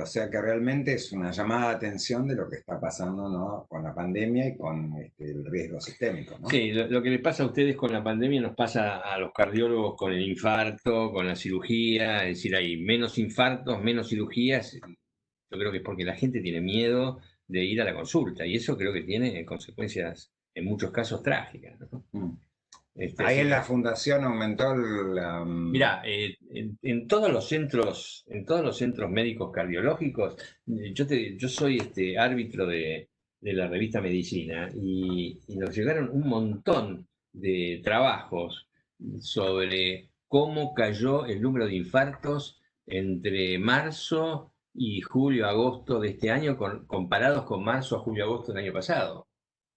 O sea que realmente es una llamada de atención de lo que está pasando, ¿no? Con la pandemia y con el riesgo sistémico, ¿no? Sí, lo que les pasa a ustedes con la pandemia nos pasa a los cardiólogos con el infarto, con la cirugía, es decir, hay menos infartos, menos cirugías. Yo creo que es porque la gente tiene miedo de ir a la consulta y eso creo que tiene consecuencias en muchos casos trágicas, ¿no? Ahí en la fundación aumentó la... Mirá, en todos los centros médicos cardiológicos, yo soy árbitro de la revista Medicina y nos llegaron un montón de trabajos sobre cómo cayó el número de infartos entre marzo y julio-agosto de este año comparados con marzo a julio-agosto del año pasado.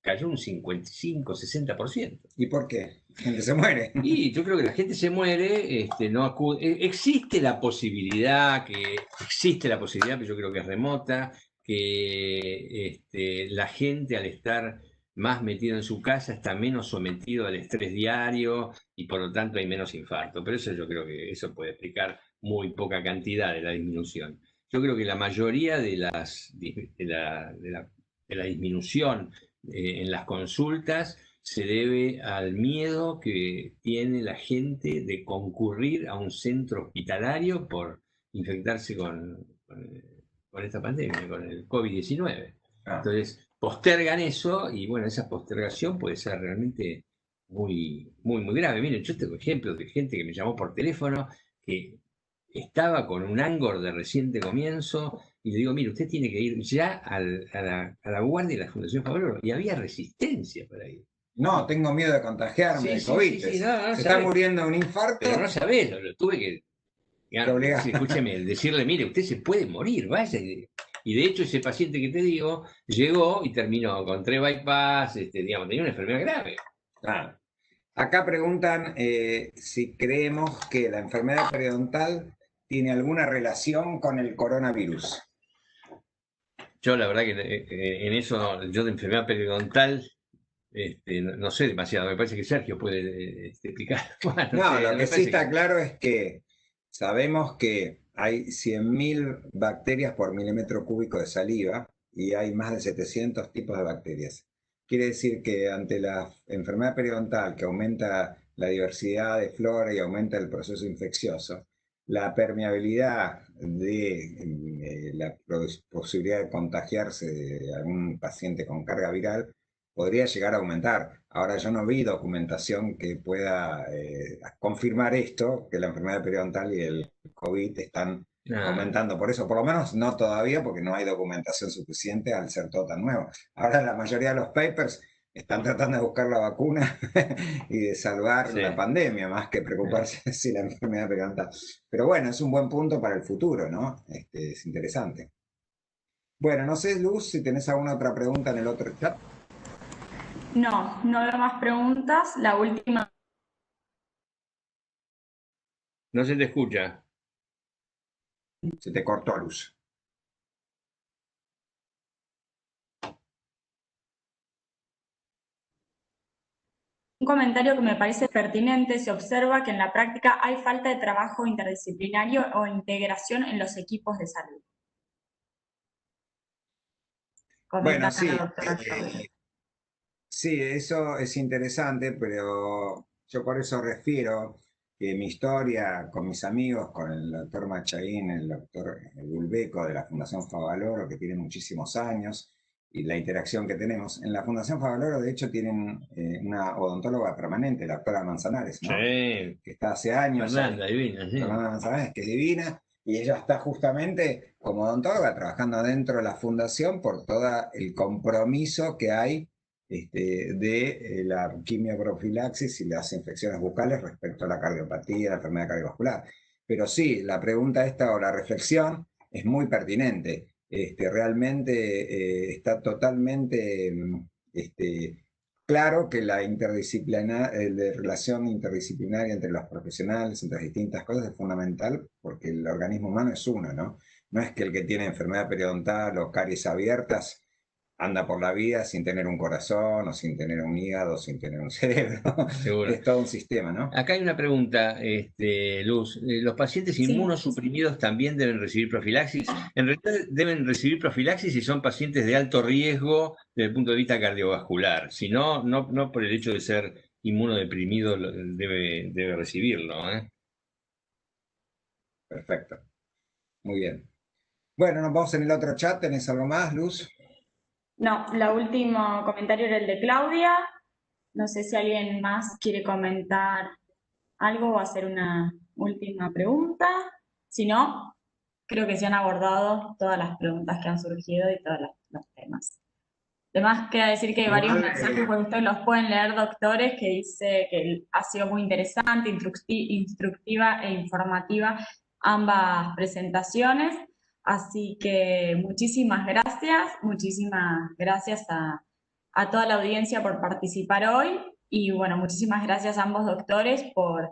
Cayó un 55, 60%. ¿Y por qué? La gente se muere. Y yo creo que la gente se muere, no acude. Existe la posibilidad, pero yo creo que es remota, que la gente al estar más metido en su casa, está menos sometido al estrés diario y por lo tanto hay menos infarto. Pero eso yo creo que eso puede explicar muy poca cantidad de la disminución. Yo creo que la mayoría de la disminución en las consultas se debe al miedo que tiene la gente de concurrir a un centro hospitalario por infectarse con esta pandemia, con el COVID-19. Entonces, postergan eso y bueno, esa postergación puede ser realmente muy, muy, muy grave. Miren, yo tengo ejemplos de gente que me llamó por teléfono que estaba con un Angor de reciente comienzo y le digo, mire, usted tiene que ir ya a la guardia de la Fundación Favaloro, y había resistencia para ir. No, tengo miedo de contagiarme de COVID. Se está muriendo de un infarto. Pero no sabés, lo tuve que... Escúcheme, decirle, mire, usted se puede morir, vaya. Y de hecho ese paciente que te digo llegó y terminó con 3 bypass, digamos, tenía una enfermedad grave. Claro. Acá preguntan si creemos que la enfermedad periodontal tiene alguna relación con el coronavirus. Yo la verdad que en eso, yo de enfermedad periodontal no sé demasiado. Me parece que Sergio puede explicar. Bueno, no, lo que sí está claro es que sabemos que hay 100.000 bacterias por milímetro cúbico de saliva y hay más de 700 tipos de bacterias. Quiere decir que ante la enfermedad periodontal, que aumenta la diversidad de flora y aumenta el proceso infeccioso, la permeabilidad de la posibilidad de contagiarse de algún paciente con carga viral podría llegar a aumentar. Ahora, yo no vi documentación que pueda confirmar esto, que la enfermedad periodontal y el COVID están aumentando. Por eso, por lo menos no todavía, porque no hay documentación suficiente al ser todo tan nuevo. Ahora, la mayoría de los papers están tratando de buscar la vacuna y de salvar la pandemia, más que preocuparse si la enfermedad periodontal. Pero bueno, es un buen punto para el futuro, ¿no? Es interesante. Bueno, no sé, Luz, si tenés alguna otra pregunta en el otro chat. No, no veo más preguntas. La última. No se te escucha. Se te cortó, Luz. Un comentario que me parece pertinente: se observa que en la práctica hay falta de trabajo interdisciplinario o integración en los equipos de salud. Bueno, sí. Sí, eso es interesante, pero yo por eso refiero que mi historia con mis amigos, con el doctor Machaín, el doctor Bulbeco de la Fundación Favaloro, que tiene muchísimos años, y la interacción que tenemos. En la Fundación Favaloro, de hecho, tienen una odontóloga permanente, la doctora Manzanares, ¿no? Sí. Que está hace años. Fernanda, divina, sí. Fernanda Manzanares, que es divina, y ella está justamente como odontóloga trabajando dentro de la fundación por todo el compromiso que hay de la quimioprofilaxis y las infecciones bucales respecto a la cardiopatía, la enfermedad cardiovascular. Pero sí, la pregunta esta o la reflexión es muy pertinente. Realmente está totalmente claro que la relación interdisciplinaria entre los profesionales, entre las distintas cosas, es fundamental porque el organismo humano es uno, ¿no? No es que el que tiene enfermedad periodontal o caries abiertas anda por la vida sin tener un corazón, o sin tener un hígado, sin tener un cerebro. Seguro. Es todo un sistema, ¿no? Acá hay una pregunta, Luz. ¿Los pacientes inmunosuprimidos también deben recibir profilaxis? En realidad deben recibir profilaxis si son pacientes de alto riesgo desde el punto de vista cardiovascular. Si no, no por el hecho de ser inmunodeprimido debe recibirlo, ¿eh? Perfecto. Muy bien. Bueno, nos vamos en el otro chat. ¿Tenés algo más, Luz? No, el último comentario era el de Claudia. No sé si alguien más quiere comentar algo o hacer una última pregunta. Si no, creo que se han abordado todas las preguntas que han surgido y todos los temas. Además, queda decir que hay varios mensajes, porque ustedes los pueden leer, doctores, que dice que ha sido muy interesante, instructiva e informativa ambas presentaciones. Así que muchísimas gracias a toda la audiencia por participar hoy, y bueno, muchísimas gracias a ambos doctores por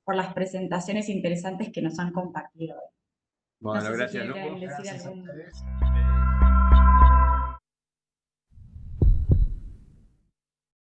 las presentaciones interesantes que nos han compartido hoy. Bueno, No sé gracias, si quieren Lucas. decir algún...